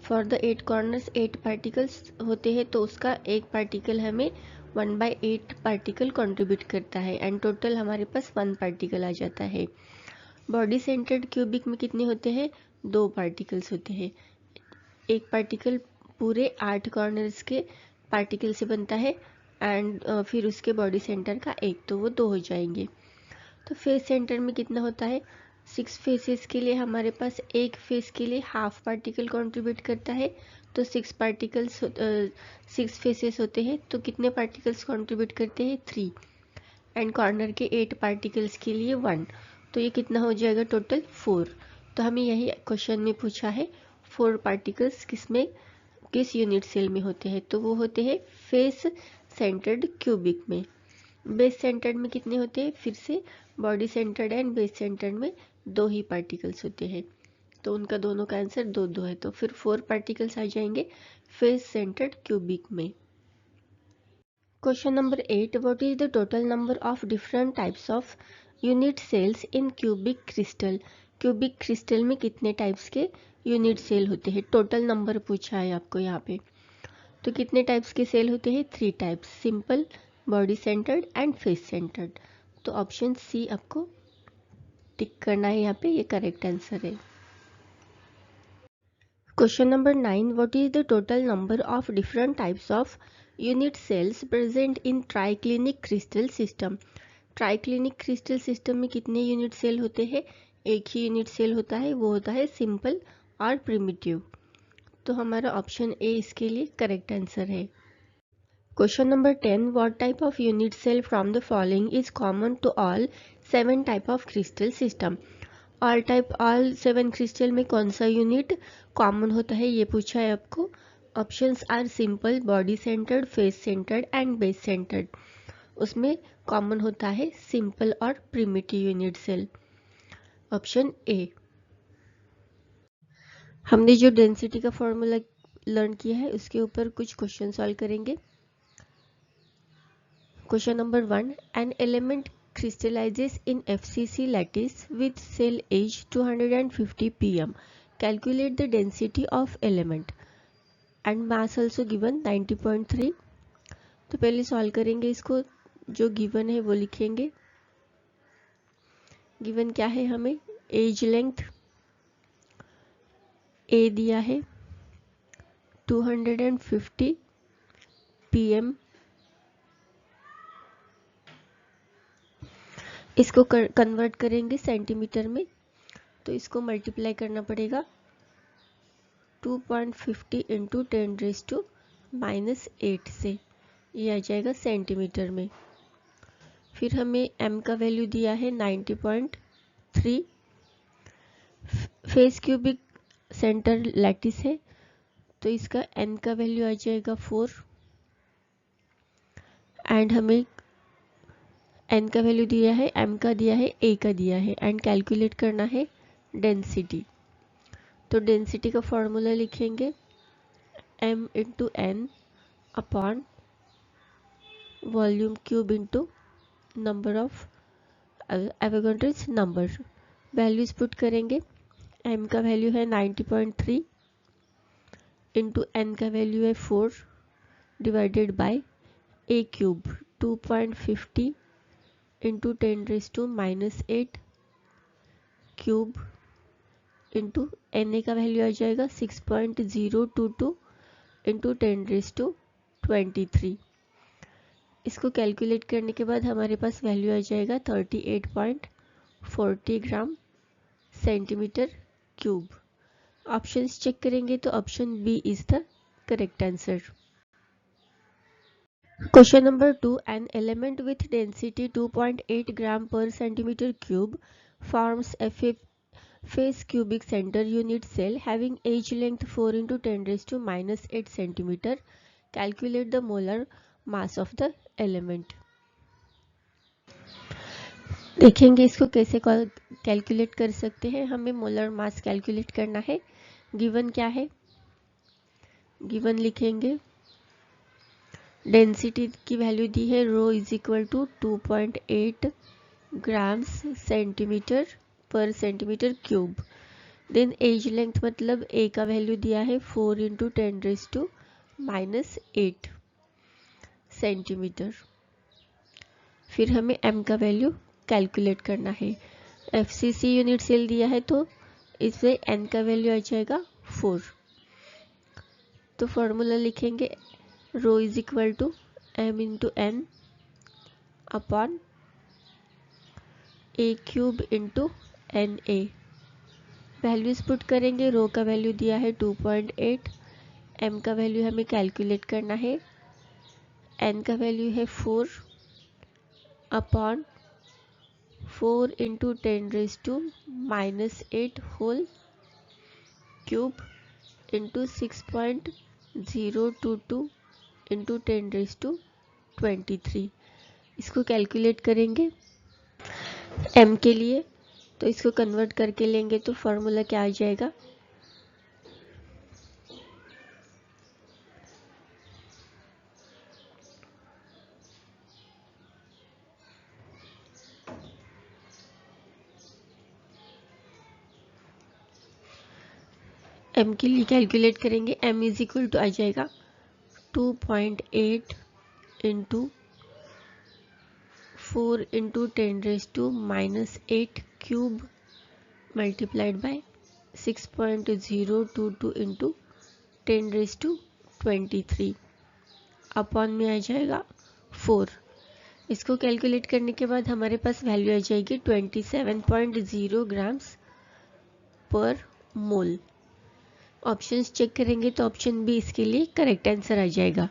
फॉर द 8 कॉर्नर्स 8 पार्टिकल्स होते हैं, तो उसका एक पार्टिकल हमें 1/8 पार्टिकल कंट्रीब्यूट करता है एंड टोटल हमारे पास 1 पार्टिकल आ जाता है। बॉडी सेंटर्ड क्यूबिक में कितने होते हैं? 2 पार्टिकल्स होते हैं। एक पार्टिकल पूरे 8 कॉर्नर्स के पार्टिकल से बनता है एंड फिर उसके बॉडी सेंटर का एक, तो वो 2 हो जाएंगे। तो फेस सेंटर में कितना होता है? 6 फेसेस के लिए हमारे पास एक फेस के लिए हाफ पार्टिकल कंट्रीब्यूट करता है, तो 6 फेसेस होते हैं, तो कितने पार्टिकल्स कंट्रीब्यूट करते हैं? 3। एंड कॉर्नर के 8 पार्टिकल्स के लिए 1, तो ये कितना हो जाएगा? टोटल 4। तो हमें यही क्वेश्चन में पूछा है 4 पार्टिकल्स किस यूनिट सेल में होते हैं, तो वो होते हैं फेस सेंटर्ड क्यूबिक में। बेस सेंटर्ड में कितने होते हैं? फिर से body centred and base centred में 2 ही पार्टिकल्स होते हैं, तो उनका दोनों का आंसर 2-2 है, तो फिर 4 पार्टिकल्स आ जाएंगे फेस सेंटर्ड क्यूबिक में। Question number 8. What is the total number of different types of unit cells in cubic crystal? Cubic crystal में कितने टाइप्स के यूनिट सेल होते हैं? टोटल नंबर पूछा है आपको यहाँ पे। तो कितने टाइप्स के सेल होते हैं? 3 types, simple, body centred and face centred. तो ऑप्शन सी आपको टिक करना है यहाँ पे, ये करेक्ट आंसर है। Question number 9. What is the total number of different types of unit cells present in triclinic crystal system? Triclinic crystal system में कितने यूनिट सेल होते हैं? एक ही यूनिट सेल होता है, वो होता है सिंपल और प्रिमिटिव। तो हमारा ऑप्शन ए इसके लिए करेक्ट आंसर है। Question number 10. What type of unit cell from the following is common to all 7 type of crystal system? all 7 crystal में कौन सा यूनिट कॉमन होता है, ये पूछा है आपको। Options are simple, body centred, face centred and base centred. उसमें कॉमन होता है सिंपल और primitive unit cell. Option A. हमने जो डेंसिटी का फॉर्मूला लर्न किया है उसके ऊपर कुछ क्वेश्चन सॉल्व करेंगे। Question number 1. An element crystallizes in FCC lattice with cell age 250 pm. Calculate the density of element and mass also given 90.3. तो पहले सॉल्व करेंगे इसको, जो गिवन है वो लिखेंगे। गिवन क्या है हमें? एज लेंथ ए दिया है 250 pm। इसको कन्वर्ट करेंगे सेंटीमीटर में, तो इसको मल्टीप्लाई करना पड़ेगा 2.50 इंटू 10⁻⁻8 से, ये आ जाएगा सेंटीमीटर में। फिर हमें m का वैल्यू दिया है 90.3। फेस क्यूबिक सेंटर लैटिस है, तो इसका n का वैल्यू आ जाएगा 4 एंड हमें n का वैल्यू दिया है, m का दिया है, a का दिया है एंड कैलकुलेट करना है डेंसिटी। तो डेंसिटी का फॉर्मूला लिखेंगे m into n upon volume cube into number of Avogadro's number. Values put करेंगे। m का वैल्यू है 90.3 इंटू n का वैल्यू है 4 divided by a cube 2.50 into 10⁻⁻8 cube into na का वैल्यू आ जाएगा 6.022 इंटू 10⁻23। इसको कैलकुलेट करने के बाद हमारे पास वैल्यू आ जाएगा 38.40 gram centimetre cube. Options check करेंगे तो option B is the correct answer. Question number 2. An element with density 2.8 gram per centimeter cube forms a face cubic center unit cell having edge length 4 into 10⁻⁻8 centimeter. Calculate the molar mass of the element. देखेंगे इसको कैसे कैलकुलेट कर सकते हैं। हमें मोलर मास कैलकुलेट करना है। गिवन क्या है, गिवन लिखेंगे। डेंसिटी की वैल्यू दी है rho is equal to 2.8 grams centimetre per centimetre cube. Then edge length मतलब ए का वैल्यू दिया है 4 इंटू 10⁻⁻8 सेंटीमीटर। फिर हमें एम का वैल्यू कैलकुलेट करना है। एफसीसी यूनिट सेल दिया है तो इसमें एन का वैल्यू आ जाएगा 4। तो फॉर्मूला लिखेंगे rho is equal to M into N upon A cube into N A. Values put करेंगे। रो का वैल्यू दिया है 2.8, एम का वैल्यू हमें कैलकुलेट करना है, एन का वैल्यू है 4 upon 4 into 10⁻⁻8 whole cube into 6.022 into 10⁻23। इसको कैलकुलेट करेंगे m के लिए, तो इसको कन्वर्ट करके लेंगे तो फॉर्मूला क्या आ जाएगा, m के लिए कैलकुलेट करेंगे। m इज इक्वल टू आ जाएगा 2.8 into 4 into 10⁻⁻8 cube multiplied by 6.022 into 10⁻23 upon में आ जाएगा 4। इसको कैलकुलेट करने के बाद हमारे पास वैल्यू आ जाएगी 27.0 ग्राम्स पर मोल। ऑप्शंस चेक करेंगे तो ऑप्शन बी इसके लिए करेक्ट आंसर आ जाएगा।